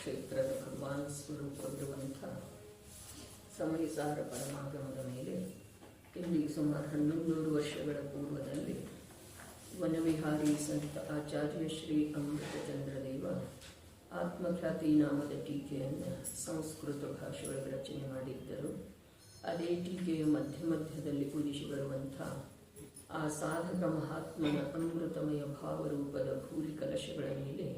ಕ್ಷೇತ್ರದ ಭಗವಾನ್ ಸ್ವರೂಪವಿರುವಂಥ ಸಮಯಸಾರ ಪರಮಾಗಮದ ಮೇಲೆ ಇಲ್ಲಿ ಸುಮಾರು 1100 ವರ್ಷಗಳ ಪೂರ್ವದಲ್ಲಿ ವನವಿಹಾರಿ ಸಂತ ಆಚಾರ್ಯ ಶ್ರೀ ಅಮೃತಚಂದ್ರದೇವ ಆತ್ಮಖ್ಯಾತಿ ನಾಮದ ಟೀಕೆಯನ್ನು ಸಂಸ್ಕೃತ ಭಾಷೆಯೊಳಗೆ ರಚನೆ ಮಾಡಿದ್ದರು. ಅದೇ ಟೀಕೆಯ ಮಧ್ಯದಲ್ಲಿ ಉದಿಸಿ ಬರುವಂಥ ಆ ಸಾಧಕ ಮಹಾತ್ಮನ ಅಮೃತಮಯ ಭಾವರೂಪದ ಭೂರಿ ಕಲಶಗಳ ಮೇಲೆ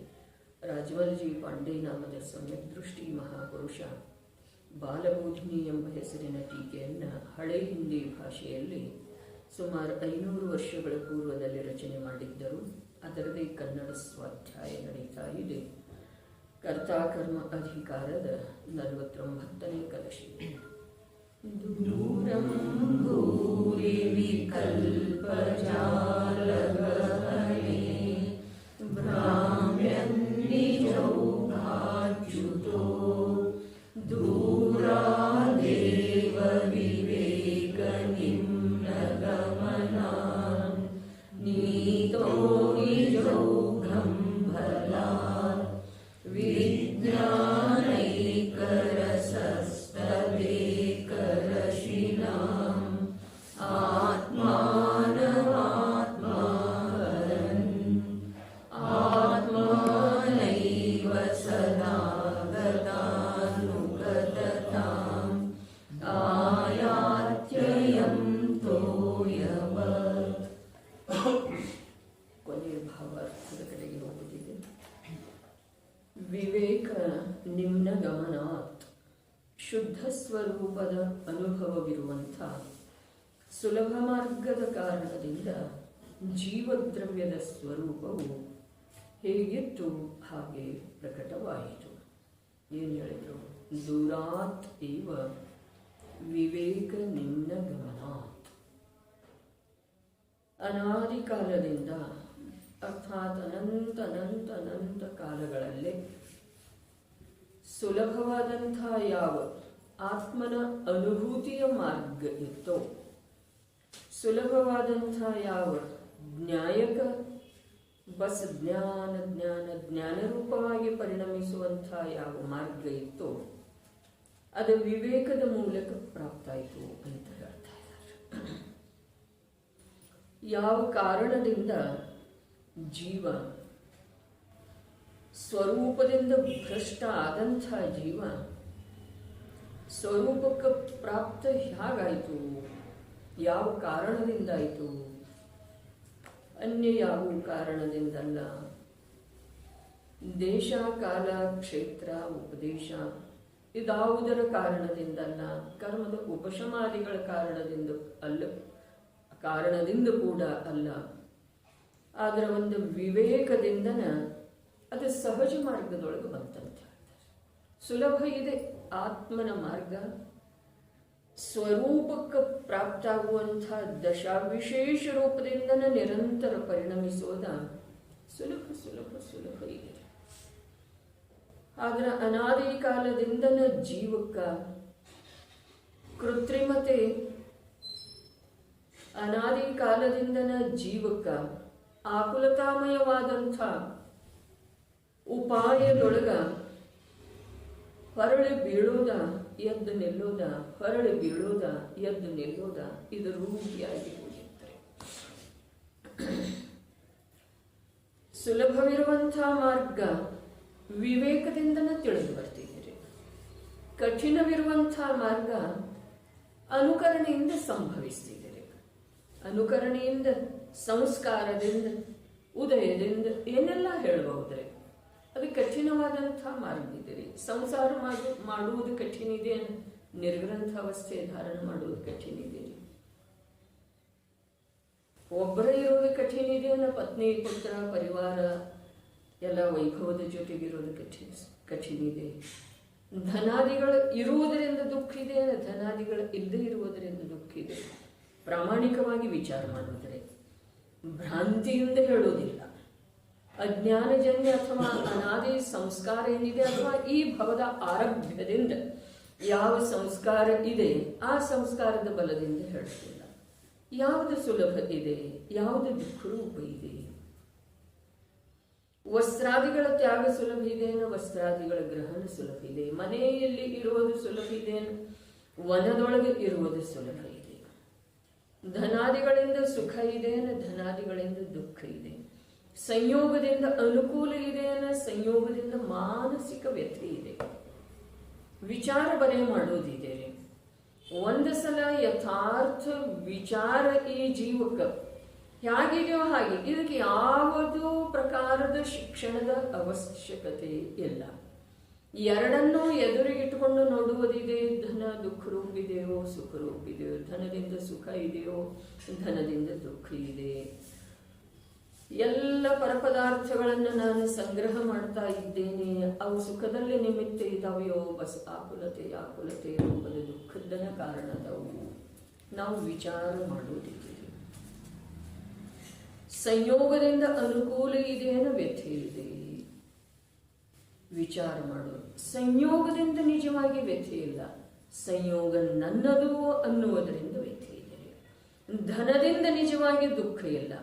ರಾಜವಲ್ಜಿ ಪಾಂಡೆ ನಾಮದ ಸಮ್ಯಕ್ ದೃಷ್ಟಿ ಮಹಾಪುರುಷ ಬಾಲಬೋಧಿನಿ ಎಂಬ ಹೆಸರಿನ ಟೀಕೆಯನ್ನು ಹಳೆ ಹಿಂದಿ ಭಾಷೆಯಲ್ಲಿ ಸುಮಾರು 500 ವರ್ಷಗಳ ಪೂರ್ವದಲ್ಲಿ ರಚನೆ ಮಾಡಿದ್ದರು. ಅದರದೇ ಕನ್ನಡ ಸ್ವಾಧ್ಯಾಯ ನಡೀತಾ ಇದೆ. ಕರ್ತಾಕರ್ಮ ಅಧಿಕಾರದ 49ನೇ ಕಲಶಿ. ದೂರಂ ಭೂರಿ ವಿಕಲ್ಪಜಾಲಗಹನೆ ಭ್ರಾಮ್ಯನ್ನಿಜೌಘಾಚ್ಯುತೋ ದೂರಾದೇವ ವಿವೇಕ ನಿಮ್ನಗಮನಾನ್ ನೀತೋ ನಿಜೌಘಂ ಫಲಾತ್ ವಿಜ್ಞಾನೈಕರಸಸ್ತದೇಕರಶಿನಾಂ ಆತ್ಮಾನಮಾತ್ಮಾಹರನ್ ಆತ್ಮಾನೈವ ಸದಾ ಗತಾನುಗತತಾಂ ಆಯಾತ್ಯಯಂ ತೋಯವತ್. ಕೊನೆಯ ಭಾವಾರ್ಥದ ಕಡೆಗೆ ಹೋಗುತ್ತಿದೆ. ವಿವೇಕ ನಿಮ್ನ ಗಮನಾತ್ ಶುದ್ಧ ಸ್ವರೂಪದ ಅನುಭವವಿರುವಂಥ ಸುಲಭ ಮಾರ್ಗದ ಕಾರಣದಿಂದ ಜೀವದ್ರವ್ಯದ ಸ್ವರೂಪವು ಹೇಗಿತ್ತು ಹಾಗೆ ಪ್ರಕಟವಾಯಿತು. ಏನು ಹೇಳಿದ್ರು? ದೂರಾತ್ ಇವ ವಿವೇಕ ನಿಮ್ನ ಗಮನಾತ್. ಅನಾದಿ ಕಾಲದಿಂದ ಅರ್ಥಾತ್ ಅನಂತ ಕಾಲಗಳಲ್ಲೇ ಸುಲಭವಾದಂಥ ಯಾವ ಆತ್ಮನ ಅನುಭೂತಿಯ ಮಾರ್ಗ ಇತ್ತೋ, ಸುಲಭವಾದಂಥ ಯಾವ ನ್ಯಾಯಕ ಬಸ್ ಜ್ಞಾನರೂಪವಾಗಿ ಪರಿಣಮಿಸುವಂಥ ಯಾವ ಮಾರ್ಗ ಇತ್ತೋ ಅದು ವಿವೇಕದ ಮೂಲಕ ಪ್ರಾಪ್ತಾಯಿತು ಅಂತ ಹೇಳ್ತಾ ಇದ್ದಾರೆ. ಯಾವ ಕಾರಣದಿಂದ ಜೀವ ಸ್ವರೂಪದಿಂದ ಭ್ರಷ್ಟ ಆದಂಥ ಜೀವ ಸ್ವರೂಪಕ್ಕೆ ಪ್ರಾಪ್ತ ಹೇಗಾಯಿತು, ಯಾವ ಕಾರಣದಿಂದಾಯಿತು? ಅನ್ಯ ಯಾವ ಕಾರಣದಿಂದಲ್ಲ. ದೇಶ ಕಾಲ ಕ್ಷೇತ್ರ ಉಪದೇಶ ಇದಾವುದರ ಕಾರಣದಿಂದಲ್ಲ, ಕರ್ಮದ ಉಪಶಮಾದಿಗಳ ಕಾರಣದಿಂದ ಕೂಡ ಅಲ್ಲ. ಆದರೆ ಒಂದು ವಿವೇಕದಿಂದನ ಅದು ಸಹಜ ಮಾರ್ಗದೊಳಗೆ ಬಂತಂತ ಹೇಳ್ತಾರೆ. ಸುಲಭ ಇದೆ ಆತ್ಮನ ಮಾರ್ಗ. ಸ್ವರೂಪಕ್ಕೆ ಪ್ರಾಪ್ತಾಗುವಂಥ ದಶಾ ವಿಶೇಷ ರೂಪದಿಂದನ ನಿರಂತರ ಪರಿಣಮಿಸೋದ ಸುಲಭ ಇದೆ. ಆದ್ರೆ ಅನಾದಿ ಕಾಲದಿಂದನ ಜೀವಕ್ಕ ಕೃತ್ರಿಮತೆ, ಅನಾದಿ ಕಾಲದಿಂದನ ಜೀವಕ್ಕ ಆಕುಲತಾಮಯವಾದಂಥ ಉಪಾಯದೊಳಗ ಹೊರಳಿ ಬೀಳೋದ ಎದ್ದು ನಿಲ್ಲೋದ, ಹೊರಳಿ ಬೀಳೋದ ಎದ್ದು ನಿಲ್ಲೋದ, ಇದು ರೂಢಿಯಾಗಿ ಹೋಗಿರ್ತಾರೆ. ಸುಲಭವಿರುವಂಥ ಮಾರ್ಗ ವಿವೇಕದಿಂದನ ತಿಳಿದು ಬರ್ತಿದ್ದೀರಿ. ಕಠಿಣವಿರುವಂಥ ಮಾರ್ಗ ಅನುಕರಣೆಯಿಂದ ಸಂಭವಿಸ್ತಿದ್ದೀರಿ. ಅನುಕರಣೆಯಿಂದ, ಸಂಸ್ಕಾರದಿಂದ, ಉದಯದಿಂದ ಏನೆಲ್ಲ ಹೇಳಬಹುದ್ರೆ ಅದು ಕಠಿಣವಾದಂಥ ಮಾರ್ಗ ಇದ್ದೀರಿ. ಸಂಸಾರ ಮಾಡುವುದು ಕಠಿಣ ಇದೆ, ನಿರ್ಗ್ರಂಥಾವಸ್ಥೆ ಧಾರಣ ಮಾಡುವುದು ಕಠಿಣ ಇದೆ. ಒಬ್ಬರೇ ಇರೋದು ಕಠಿಣ ಇದೆ, ಪತ್ನಿ ಪುತ್ರ ಪರಿವಾರ ಎಲ್ಲ ವೈಭವದ ಜೊತೆಗಿರೋದು ಕಠಿಣ ಇದೆ. ಧನಾದಿಗಳು ಇರುವುದರಿಂದ ದುಃಖ ಇದೆ, ಧನಾದಿಗಳು ಇಲ್ಲದೆ ಇರುವುದರಿಂದ ದುಃಖ ಇದೆ. ಪ್ರಾಮಾಣಿಕವಾಗಿ ವಿಚಾರ ಮಾಡಿದ್ರೆ ಭ್ರಾಂತಿಯಿಂದ ಹೇಳೋದಿಲ್ಲ. ಅಜ್ಞಾನಜನ್ಯ ಅಥವಾ ಅನಾದಿ ಸಂಸ್ಕಾರ ಏನಿದೆ ಅಥವಾ ಈ ಭವದ ಆರಂಭದಿಂದ ಯಾವ ಸಂಸ್ಕಾರ ಇದೆ ಆ ಸಂಸ್ಕಾರದ ಬಲದಿಂದ ಹೇಳುತ್ತಿಲ್ಲ. ಯಾವುದು ಸುಲಭ ಇದೆ, ಯಾವುದು ದುಃಖರೂಪ ಇದೆ. ವಸ್ತ್ರಾದಿಗಳ ತ್ಯಾಗ ಸುಲಭ ಇದೇನು? ವಸ್ತ್ರಾದಿಗಳ ಗ್ರಹಣ ಸುಲಭ ಇದೆ. ಮನೆಯಲ್ಲಿ ಇರುವುದು ಸುಲಭ ಇದೇನು? ವನದೊಳಗೆ ಇರುವುದು ಸುಲಭ ಇದೆ. ಧನಾದಿಗಳಿಂದ ಸುಖ ಇದೇನು? ಧನಾದಿಗಳಿಂದ ದುಃಖ ಇದೆ. ಸಂಯೋಗದಿಂದ ಅನುಕೂಲ ಇದೆಯೇನ? ಸಂಯೋಗದಿಂದ ಮಾನಸಿಕ ವ್ಯಥೆ ಇದೆ. ವಿಚಾರ ಬರೆ ಮಾಡೋದಿದೆ. ಒಂದು ಸಲ ಯಥಾರ್ಥ ವಿಚಾರ ಈ ಜೀವಕ್ಕೆ ಹೇಗಿದೆಯೋ ಹಾಗೆ, ಇದಕ್ಕೆ ಯಾವುದೋ ಪ್ರಕಾರದ ಶಿಕ್ಷಣದ ಅವಶ್ಯಕತೆ ಇಲ್ಲ. ಎರಡನ್ನೂ ಎದುರಿಗಿಟ್ಟುಕೊಂಡು ನೋಡುವುದಿದೆ. ಧನ ದುಃಖ ರೂಪ ಇದೆಯೋ, ಸುಖ ರೂಪ ಇದೆಯೋ? ಧನದಿಂದ ಸುಖ ಇದೆಯೋ, ಧನದಿಂದ ದುಃಖ ಇದೆ? ಎಲ್ಲ ಪರಪದಾರ್ಥಗಳನ್ನು ನಾನು ಸಂಗ್ರಹ ಮಾಡ್ತಾ ಇದ್ದೇನೆ, ಅವು ಸುಖದಲ್ಲಿ ನಿಮಿತ್ತ ಇದಾವೆಯೋ? ಬಸ್ ಆಕುಲತೆ ರೂಪದ ದುಃಖದ ಕಾರಣದವು. ನಾವು ವಿಚಾರ ಮಾಡುವುದಿದೆ. ಸಂಯೋಗದಿಂದ ಅನುಕೂಲ ಇದೆಯೇನು? ವ್ಯಥೆ ಇದೆ. ವಿಚಾರ ಮಾಡೋದು. ಸಂಯೋಗದಿಂದ ನಿಜವಾಗಿ ವ್ಯಥೆ ಇಲ್ಲ. ಸಂಯೋಗ ನನ್ನದು ಅನ್ನುವುದರಿಂದ ವ್ಯಥೆ ಇದೆ. ಧನದಿಂದ ನಿಜವಾಗಿ ದುಃಖ ಇಲ್ಲ.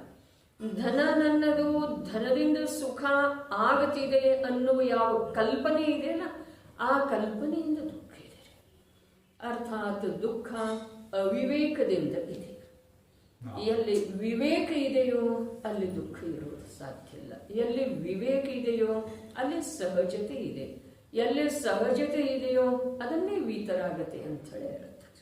ಧನ ನನ್ನದು, ಧನದಿಂದ ಸುಖ ಆಗತಿದೆ ಅನ್ನುವ ಯಾವ ಕಲ್ಪನೆ ಇದೆಯಲ್ಲ, ಆ ಕಲ್ಪನೆಯಿಂದ ದುಃಖ ಇದೆ. ಅರ್ಥಾತ್ ದುಃಖ ಅವಿವೇಕದಿಂದ ಇದೆ. ಎಲ್ಲಿ ವಿವೇಕ ಇದೆಯೋ ಅಲ್ಲಿ ದುಃಖ ಇರುವುದು ಸಾಧ್ಯ ಇಲ್ಲ. ಎಲ್ಲಿ ವಿವೇಕ ಇದೆಯೋ ಅಲ್ಲಿ ಸಹಜತೆ ಇದೆ. ಎಲ್ಲಿ ಸಹಜತೆ ಇದೆಯೋ ಅದನ್ನೇ ವೀತರಾಗತೆ ಅಂತ ಹೇಳಿ ಹೇಳುತ್ತದೆ.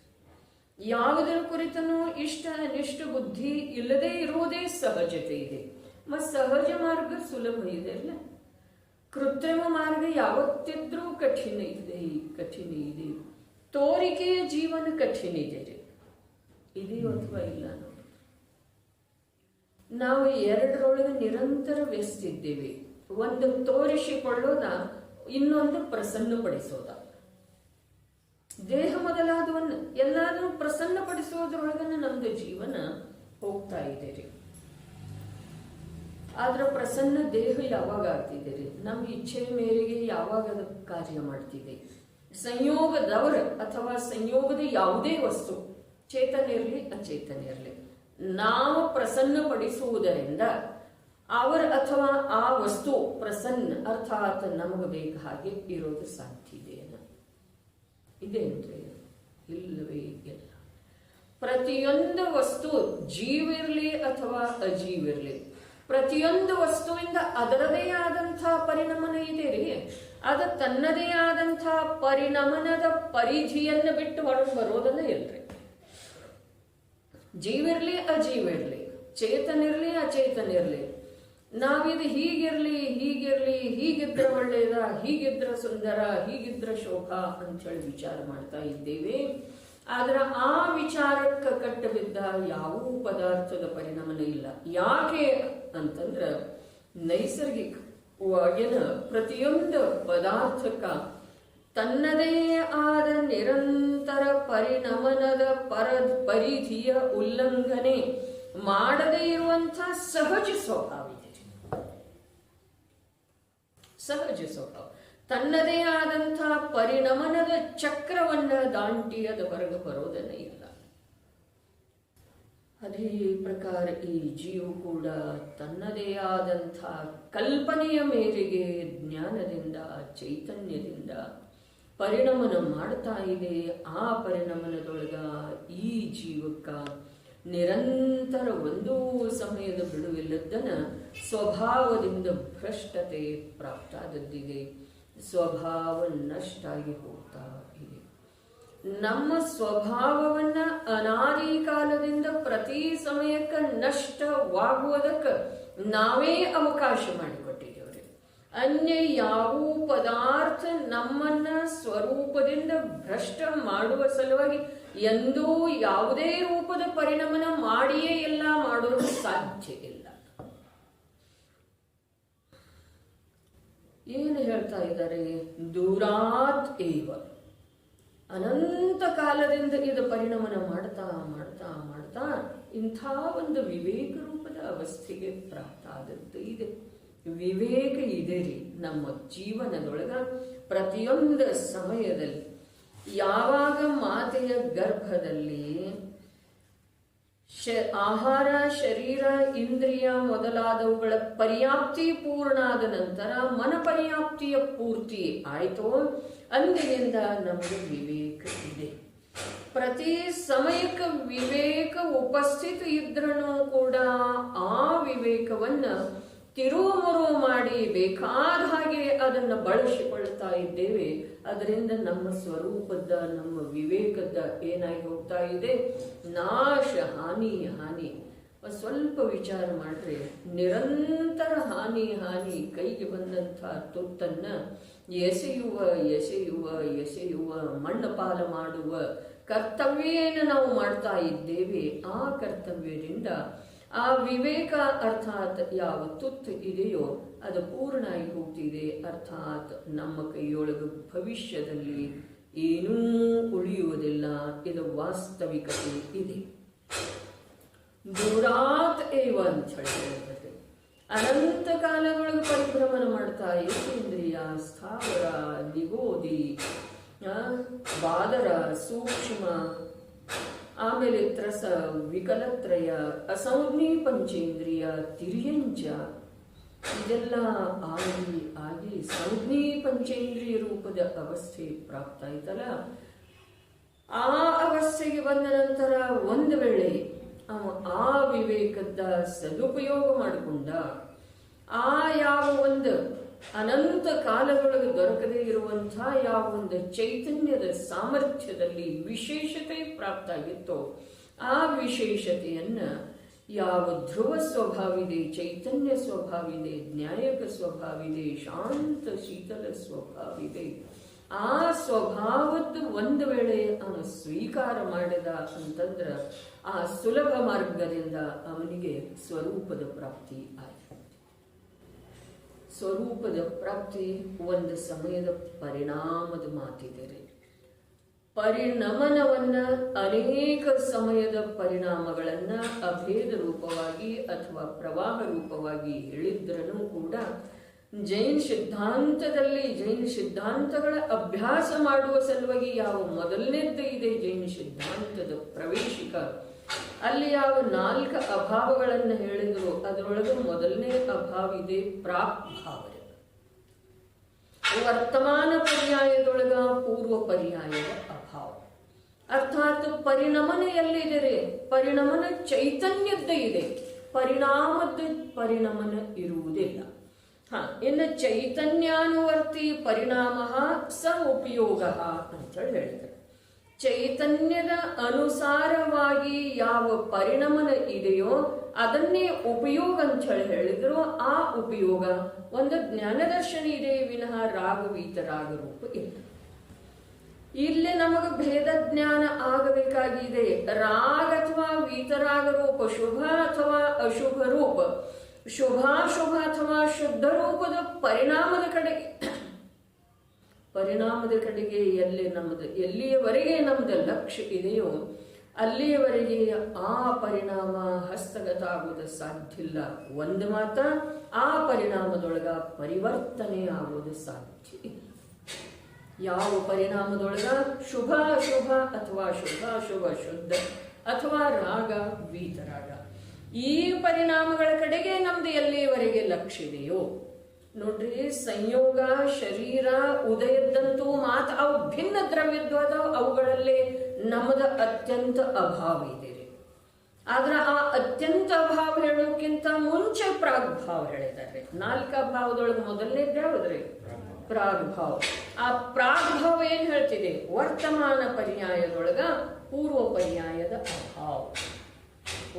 ಯಾವುದರ ಕುರಿತನೂ ಇಷ್ಟ ಅನಿಷ್ಟ ಬುದ್ಧಿ ಇಲ್ಲದೆ ಇರುವುದೇ ಸಹಜತೆ ಇದೆ. ಮತ್ತು ಸಹಜ ಮಾರ್ಗ ಸುಲಭ ಇದೆ ಅಲ್ಲ. ಕೃತ್ರಿಮ ಮಾರ್ಗ ಯಾವತ್ತಿದ್ರೂ ಕಠಿಣ ಇದೆ. ತೋರಿಕೆಯ ಜೀವನ ಕಠಿಣ ಇದೆ. ಇದೆಯೋ ಅಥವಾ ಇಲ್ಲ ನೋಡಿ. ನಾವು ಎರಡರೊಳಗೆ ನಿರಂತರ ವ್ಯಸ್ತಿದ್ದೇವೆ. ಒಂದು ತೋರಿಸಿಕೊಳ್ಳೋದ, ಇನ್ನೊಂದು ಪ್ರಸನ್ನಪಡಿಸೋದ. ದೇಹ ಮೊದಲಾದವನ್ನು ಎಲ್ಲಾದ್ರೂ ಪ್ರಸನ್ನಪಡಿಸೋದ್ರೊಳಗನ ನಮ್ದು ಜೀವನ ಹೋಗ್ತಾ ಇದೆ. ಆದ್ರೆ ಪ್ರಸನ್ನ ದೇಹ ಯಾವಾಗ ಆಗ್ತಿದೆ? ನಮ್ಮ ಇಚ್ಛೆ ಮೇರೆಗೆ ಯಾವಾಗ ಅದಕ್ಕೆ ಕಾರ್ಯ ಮಾಡ್ತಿದೆ? ಸಂಯೋಗದವರ ಅಥವಾ ಸಂಯೋಗದ ಯಾವುದೇ ವಸ್ತು, ಚೇತನ ಇರಲಿ ಅಚೇತನ ಇರಲಿ, ನಾವು ಪ್ರಸನ್ನಪಡಿಸುವುದರಿಂದ ಅವರ ಅಥವಾ ಆ ವಸ್ತು ಪ್ರಸನ್ನ, ಅರ್ಥಾತ್ ನಮಗೆ ಬೇಕು ಹಾಗೆ ಇರೋದು ಸಾಧ್ಯ ಇದೆ ಅಂದ್ರೆ ಇಲ್ಲವೇ ಇಲ್ಲ. ಪ್ರತಿಯೊಂದು ವಸ್ತು ಜೀವಿರ್ಲಿ ಅಥವಾ ಅಜೀವಿರ್ಲಿ, ಪ್ರತಿಯೊಂದು ವಸ್ತುವಿಂದ ಅದರದೇ ಆದಂತಹ ಪರಿಣಮನ ಇದೆ ರೀ. ಅದು ತನ್ನದೇ ಆದಂತಹ ಪರಿಣಮನದ ಪರಿಧಿಯನ್ನು ಬಿಟ್ಟು ಒಳಗೆ ಬರೋದನ್ನ ಇಲ್ರಿ. ಜೀವಿರ್ಲಿ ಅಜೀವಿರ್ಲಿ, ಚೇತನಿರ್ಲಿ ಅಚೇತನಿರ್ಲಿ, ನಾವಿದು ಹೀಗಿರ್ಲಿ ಹೀಗಿದ್ರ ಒಳ್ಳೆಯದ, ಹೀಗಿದ್ರ ಸುಂದರ, ಹೀಗಿದ್ರ ಶೋಭಾ ಅಂತ ಹೇಳಿ ವಿಚಾರ ಮಾಡ್ತಾ ಇದ್ದೇವೆ. ಆದ್ರೆ ಆ ವಿಚಾರಕ್ಕೆ ಕಟ್ಟಬಿದ್ದ ಯಾವ ಪದಾರ್ಥದ ಪರಿಣಾಮನ ಇಲ್ಲ. ಯಾಕೆ ಅಂತಂದ್ರ ನೈಸರ್ಗಿಕ ಪ್ರತಿಯೊಂದು ಪದಾರ್ಥಕ್ಕ ತನ್ನದೇ ಆದ ನಿರಂತರ ಪರಿಣಮನದ ಪರಿಧಿಯ ಉಲ್ಲಂಘನೆ ಮಾಡದೇ ಇರುವಂಥ ಸಹಜ ಸ್ವಭಾವ ಇದೆ. ಸಹಜ ಸ್ವಭಾವ ತನ್ನದೇ ಆದಂತಹ ಪರಿಣಮನದ ಚಕ್ರವನ್ನ ದಾಂಟಿ ಅದು ಹೊರಗೆ ಬರೋದನ್ನ ಇಲ್ಲ. ಅದೇ ಪ್ರಕಾರ ಈ ಜೀವ ಕೂಡ ತನ್ನದೇ ಆದಂಥ ಕಲ್ಪನೆಯ ಮೇರೆಗೆ ಜ್ಞಾನದಿಂದ ಚೈತನ್ಯದಿಂದ ಪರಿಣಮನ ಮಾಡ್ತಾ ಇದೆ. ಆ ಪರಿಣಮನದೊಳಗ ಈ ಜೀವಕ್ಕ ನಿರಂತರ ಒಂದೂ ಸಮಯದ ಬಿಡುವಿಲ್ಲದನ್ನ ಸ್ವಭಾವದಿಂದ ಭ್ರಷ್ಟತೆ ಪ್ರಾಪ್ತಾದದ್ದಿದೆ. ಸ್ವಭಾವ ನಷ್ಟ ಆಗಿ ಹೋಗ್ತಾ ಇದೆ. ನಮ್ಮ ಸ್ವಭಾವವನ್ನ ಅನಾದಿ ಕಾಲದಿಂದ ಪ್ರತಿ ಸಮಯಕ್ಕೆ ನಷ್ಟವಾಗುವುದಕ್ಕೆ ನಾವೇ ಅವಕಾಶ ಮಾಡಿಕೊಟ್ಟಿದ್ದೇವೆ. ಅನ್ಯ ಯಾವ ಪದಾರ್ಥ ನಮ್ಮನ್ನ ಸ್ವರೂಪದಿಂದ ಭ್ರಷ್ಟ ಮಾಡುವ ಸಲುವಾಗಿ ಎಂದೂ ಯಾವುದೇ ರೂಪದ ಪರಿಣಾಮನ ಮಾಡಿಯೇ ಇಲ್ಲ, ಮಾಡೋದು ಸಾಧ್ಯ ಇಲ್ಲ. ಏನು ಹೇಳ್ತಾ ಇದ್ದಾರೆ? ದೂರಾತ್ ಏವ, ಅನಂತ ಕಾಲದಿಂದ ಇದು ಪರಿಣಾಮನ ಮಾಡ್ತಾ ಮಾಡ್ತಾ ಮಾಡ್ತಾ ಇಂಥ ಒಂದು ವಿವೇಕ ರೂಪದ ಅವಸ್ಥೆಗೆ ಪ್ರಾಪ್ತ ಆದದ್ದು ಇದೆ. ವಿವೇಕ ಇದೆ ರೀ ನಮ್ಮ ಜೀವನದೊಳಗ. ಪ್ರತಿಯೊಂದು ಸಮಯದಲ್ಲಿ ಯಾವಾಗ ಮಾತೆಯ ಗರ್ಭದಲ್ಲಿ ಆಹಾರ, ಶರೀರ, ಇಂದ್ರಿಯ ಮೊದಲಾದವುಗಳ ಪರ್ಯಾಪ್ತಿ ಪೂರ್ಣ ಆದ ನಂತರ ಮನ ಪರ್ಯಾಪ್ತಿಯ ಪೂರ್ತಿ ಆಯಿತು. ಅಂದಿನಿಂದ ನಮಗೆ ವಿವೇಕ ಇದೆ. ಪ್ರತಿ ಸಮಯಕ್ಕೆ ವಿವೇಕ ಉಪಸ್ಥಿತ ಇದ್ರೂ ಕೂಡ ಆ ವಿವೇಕವನ್ನ ತಿರುಮುರು ಮಾಡಿ ಬೇಕಾದ ಹಾಗೆ ಅದನ್ನು ಬಳಸಿಕೊಳ್ತಾ ಇದ್ದೇವೆ. ಅದರಿಂದ ನಮ್ಮ ಸ್ವರೂಪದ, ನಮ್ಮ ವಿವೇಕದ ಏನಾಗಿ ಹೋಗ್ತಾ ಇದೆ? ನಾಶ, ಹಾನಿ. ಸ್ವಲ್ಪ ವಿಚಾರ ಮಾಡ್ರೆ ನಿರಂತರ ಹಾನಿ ಕೈಗೆ ಬಂದಂಥ ತುತ್ತನ್ನ ಎಸೆಯುವ ಮಣ್ಣಪಾಲ ಮಾಡುವ ಕರ್ತವ್ಯವನ್ನು ನಾವು ಮಾಡ್ತಾ ಇದ್ದೇವೆ. ಆ ಕರ್ತವ್ಯದಿಂದ ಆ ವಿವೇಕ ಅರ್ಥಾತ್ ಯಾವ ತುತ್ತು ಇದೆಯೋ ಅದು ಪೂರ್ಣ ಆಗಿ ಹೋಗ್ತಿದೆ. ಅರ್ಥಾತ್ ನಮ್ಮ ಕೈಯೊಳಗೆ ಭವಿಷ್ಯದಲ್ಲಿ ಏನೂ ಉಳಿಯುವುದಿಲ್ಲ. ಇದು ವಾಸ್ತವಿಕತೆ ಇದೆ. ದೂರಾತ್ ಏವ ಅಂತ ಹೇಳ್ತಾರೆ. ಅನಂತ ಕಾಲದೊಳಗೆ ಪರಿಭ್ರಮಣ ಮಾಡ್ತಾ ಏಕೇಂದ್ರಿಯ, ಸ್ಥಾವರ, ನಿಗೋದಿ, ಬಾದರ, ಸೂಕ್ಷ್ಮ, ಆಮೇಲೆ ತ್ರಸ, ವಿಕಲತ್ರಯ, ಅಸಂಜ್ಞಿ ಪಂಚೇಂದ್ರಿಯ, ತಿರ್ಯಂಚ, ಇದೆಲ್ಲ ಆಗಿ ಸಂಜ್ಞಿ ಪಂಚೇಂದ್ರಿಯ ರೂಪದ ಅವಸ್ಥೆ ಪ್ರಾಪ್ತ ಆಯ್ತಲ್ಲ. ಆ ಅವಸ್ಥೆಗೆ ಬಂದ ನಂತರ ಒಂದು ವೇಳೆ ಆ ವಿವೇಕದ ಸದುಪಯೋಗ ಮಾಡಿಕೊಂಡ ಆ ಯಾವ ಒಂದು ಅನಂತ ಕಾಲದೊಳಗೆ ದೊರಕದೇ ಇರುವಂತಹ ಯಾವ ಒಂದು ಚೈತನ್ಯದ ಸಾಮರ್ಥ್ಯದಲ್ಲಿ ವಿಶೇಷತೆ ಪ್ರಾಪ್ತ ಆಗಿತ್ತೋ ಆ ವಿಶೇಷತೆಯನ್ನ ಯಾವ ಧ್ರುವ ಸ್ವಭಾವಿದೆ, ಚೈತನ್ಯ ಸ್ವಭಾವಿದೆ, ನ್ಯಾಯಕ ಸ್ವಭಾವಿದೆ, ಶಾಂತ ಶೀತಲ ಸ್ವಭಾವಿದೆ, ಆ ಸ್ವಭಾವದ ಒಂದು ವೇಳೆ ಅವನು ಸ್ವೀಕಾರ ಮಾಡಿದ ಅಂತಂದ್ರ ಆ ಸುಲಭ ಮಾರ್ಗದಿಂದ ಅವನಿಗೆ ಸ್ವರೂಪದ ಪ್ರಾಪ್ತಿ ಆಯಿತು. ಸ್ವರೂಪದ ಪ್ರಾಪ್ತಿ ಒಂದು ಸಮಯದ ಪರಿಣಾಮದ ಮಾತಿದೆ. ಪರಿಣಮನವನ್ನ ಅನೇಕ ಸಮಯದ ಪರಿಣಾಮಗಳನ್ನ ಅಭೇದ ರೂಪವಾಗಿ ಅಥವಾ ಪ್ರವಾಹ ರೂಪವಾಗಿ ಹೇಳಿದ್ರೂ ಕೂಡ ಜೈನ ಸಿದ್ಧಾಂತದಲ್ಲಿ ಜೈನ ಸಿದ್ಧಾಂತಗಳ ಅಭ್ಯಾಸ ಮಾಡುವ ಸಲುವಾಗಿ ಯಾವ ಮೊದಲನೇದ್ದು ಇದೆ ಜೈನ ಸಿದ್ಧಾಂತದ ಪ್ರವೇಶಿಕ, ಅಲ್ಲಿ ಯಾವ 4 ಅಭಾವಗಳನ್ನು ಹೇಳಿದ್ರು ಅದರೊಳಗೆ ಮೊದಲನೇ ಅಭಾವ ಇದೆ ಪ್ರಾಗ್ಭಾವ. ವರ್ತಮಾನ ಪರ್ಯಾಯದೊಳಗ ಪೂರ್ವ ಪರ್ಯಾಯದ ಅಭಾವ. ಅರ್ಥಾತ್ ಪರಿಣಮನ ಎಲ್ಲಿದೆ? ಪರಿಣಮನ ಚೈತನ್ಯದ್ದೇ ಇದೆ, ಪರಿಣಮನ ಇರುವುದಿಲ್ಲ. ಇನ್ನು ಚೈತನ್ಯಾನುವರ್ತಿ ಪರಿಣಾಮ ಸ ಉಪಯೋಗ ಅಂತೇಳಿ ಹೇಳಿದ್ದಾರೆ. ಚೈತನ್ಯದ ಅನುಸಾರವಾಗಿ ಯಾವ ಪರಿಣಮನ ಇದೆಯೋ ಅದನ್ನೇ ಉಪಯೋಗ ಅಂತ ಹೇಳಿದ್ರು. ಆ ಉಪಯೋಗ ಒಂದು ಜ್ಞಾನದರ್ಶನ ಇದೆ ವಿನಃ ರಾಗ ವೀತರಾಗ ರೂಪ ಇಲ್ಲ. ಇಲ್ಲಿ ನಮಗೆ ಭೇದ ಜ್ಞಾನ ಆಗಬೇಕಾಗಿದೆ. ರಾಗ ಅಥವಾ ವೀತರಾಗ ರೂಪ, ಶುಭ ಅಥವಾ ಅಶುಭ ರೂಪ, ಶುಭಾಶುಭ ಅಥವಾ ಶುದ್ಧ ರೂಪದ ಪರಿಣಾಮದ ಕಡೆಗೆ ಎಲ್ಲಿಯವರೆಗೆ ನಮ್ದು ಲಕ್ಷ್ಯ ಇದೆಯೋ ಅಲ್ಲಿಯವರೆಗೆ ಆ ಪರಿಣಾಮ ಹಸ್ತಗತ ಆಗುವುದು ಸಾಧ್ಯ ಇಲ್ಲ. ಒಂದು ಮಾತ್ರ ಆ ಪರಿಣಾಮದೊಳಗ ಪರಿವರ್ತನೆ ಆಗುವುದು ಸಾಧ್ಯ ಇಲ್ಲ. ಯಾವ ಪರಿಣಾಮದೊಳಗ ಶುಭ ಅಶುಭ ಅಥವಾ ಶುಭಾಶುಭ ಶುದ್ಧ ಅಥವಾ ರಾಗ ವೀತರಾಗ, ಈ ಪರಿಣಾಮಗಳ ಕಡೆಗೆ ನಮ್ದು ಎಲ್ಲಿಯವರೆಗೆ ಲಕ್ಷ್ಯ ಇದೆಯೋ ನೋಡ್ರಿ. ಸಂಯೋಗ, ಶರೀರ, ಉದಯದಂತೂ ಮಾತು ಅವು ಭಿನ್ನ ದ್ರವ್ಯದ್ದು ಅದಾವ, ಅವುಗಳಲ್ಲಿ ನಮ್ಮದ ಅತ್ಯಂತ ಅಭಾವ ಇದೆ. ಆದ್ರೆ ಆ ಅತ್ಯಂತ ಅಭಾವ ಹೇಳೋಕ್ಕಿಂತ ಮುಂಚೆ ಪ್ರಾಗ್ಭಾವ ಹೇಳಿದ್ದಾರೆ. 4 ಅಭಾವದೊಳಗೆ ಮೊದಲನೇದು ಯಾವುದ್ರಿ? ಪ್ರಾಗ್ಭಾವ. ಆ ಪ್ರಾಗ್ಭಾವ ಏನ್ ಹೇಳ್ತಿದೆ? ವರ್ತಮಾನ ಪರ್ಯಾಯದೊಳಗ ಪೂರ್ವ ಪರ್ಯಾಯದ ಅಭಾವ,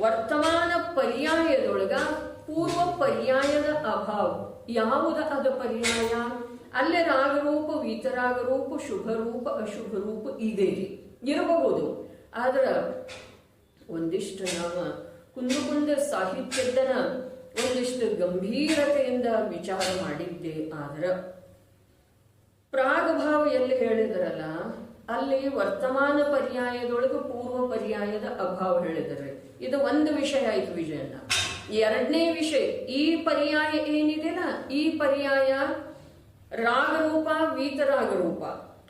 ವರ್ತಮಾನ ಪರ್ಯಾಯದೊಳಗ ಪೂರ್ವ ಪರ್ಯಾಯದ ಅಭಾವ. ಯಾವುದ ಅದ ಪರ್ಯಾಯ? ಅಲ್ಲೇ ರಾಗರೂಪ, ವೀತರಾಗರೂಪ, ಶುಭ ರೂಪ, ಅಶುಭ ರೂಪ ಇರಬಹುದು. ಆದ್ರ ಒಂದಿಷ್ಟು ನಾವು ಕುಂದ ಸಾಹಿತ್ಯದನ ಒಂದಿಷ್ಟು ಗಂಭೀರತೆಯಿಂದ ವಿಚಾರ ಮಾಡಿದ್ದೆ. ಆದ್ರ ಪ್ರಾಗಭಾವ ಎಲ್ಲಿ ಹೇಳಿದರಲ್ಲ ಅಲ್ಲಿ ವರ್ತಮಾನ ಪರ್ಯಾಯದೊಳಗೆ ಪೂರ್ವ ಪರ್ಯಾಯದ ಅಭಾವ ಹೇಳಿದರೆ ಇದು ಒಂದು ವಿಷಯ ಆಯ್ತು ವಿಜಯಣ್ಣ. ಎರಡನೇ ವಿಷಯ, ಈ ಪರ್ಯಾಯ ಏನಿದೆನಾ, ಈ ಪರ್ಯಾಯ ರಾಗರೂಪ, ವೀತರಾಗರೂಪ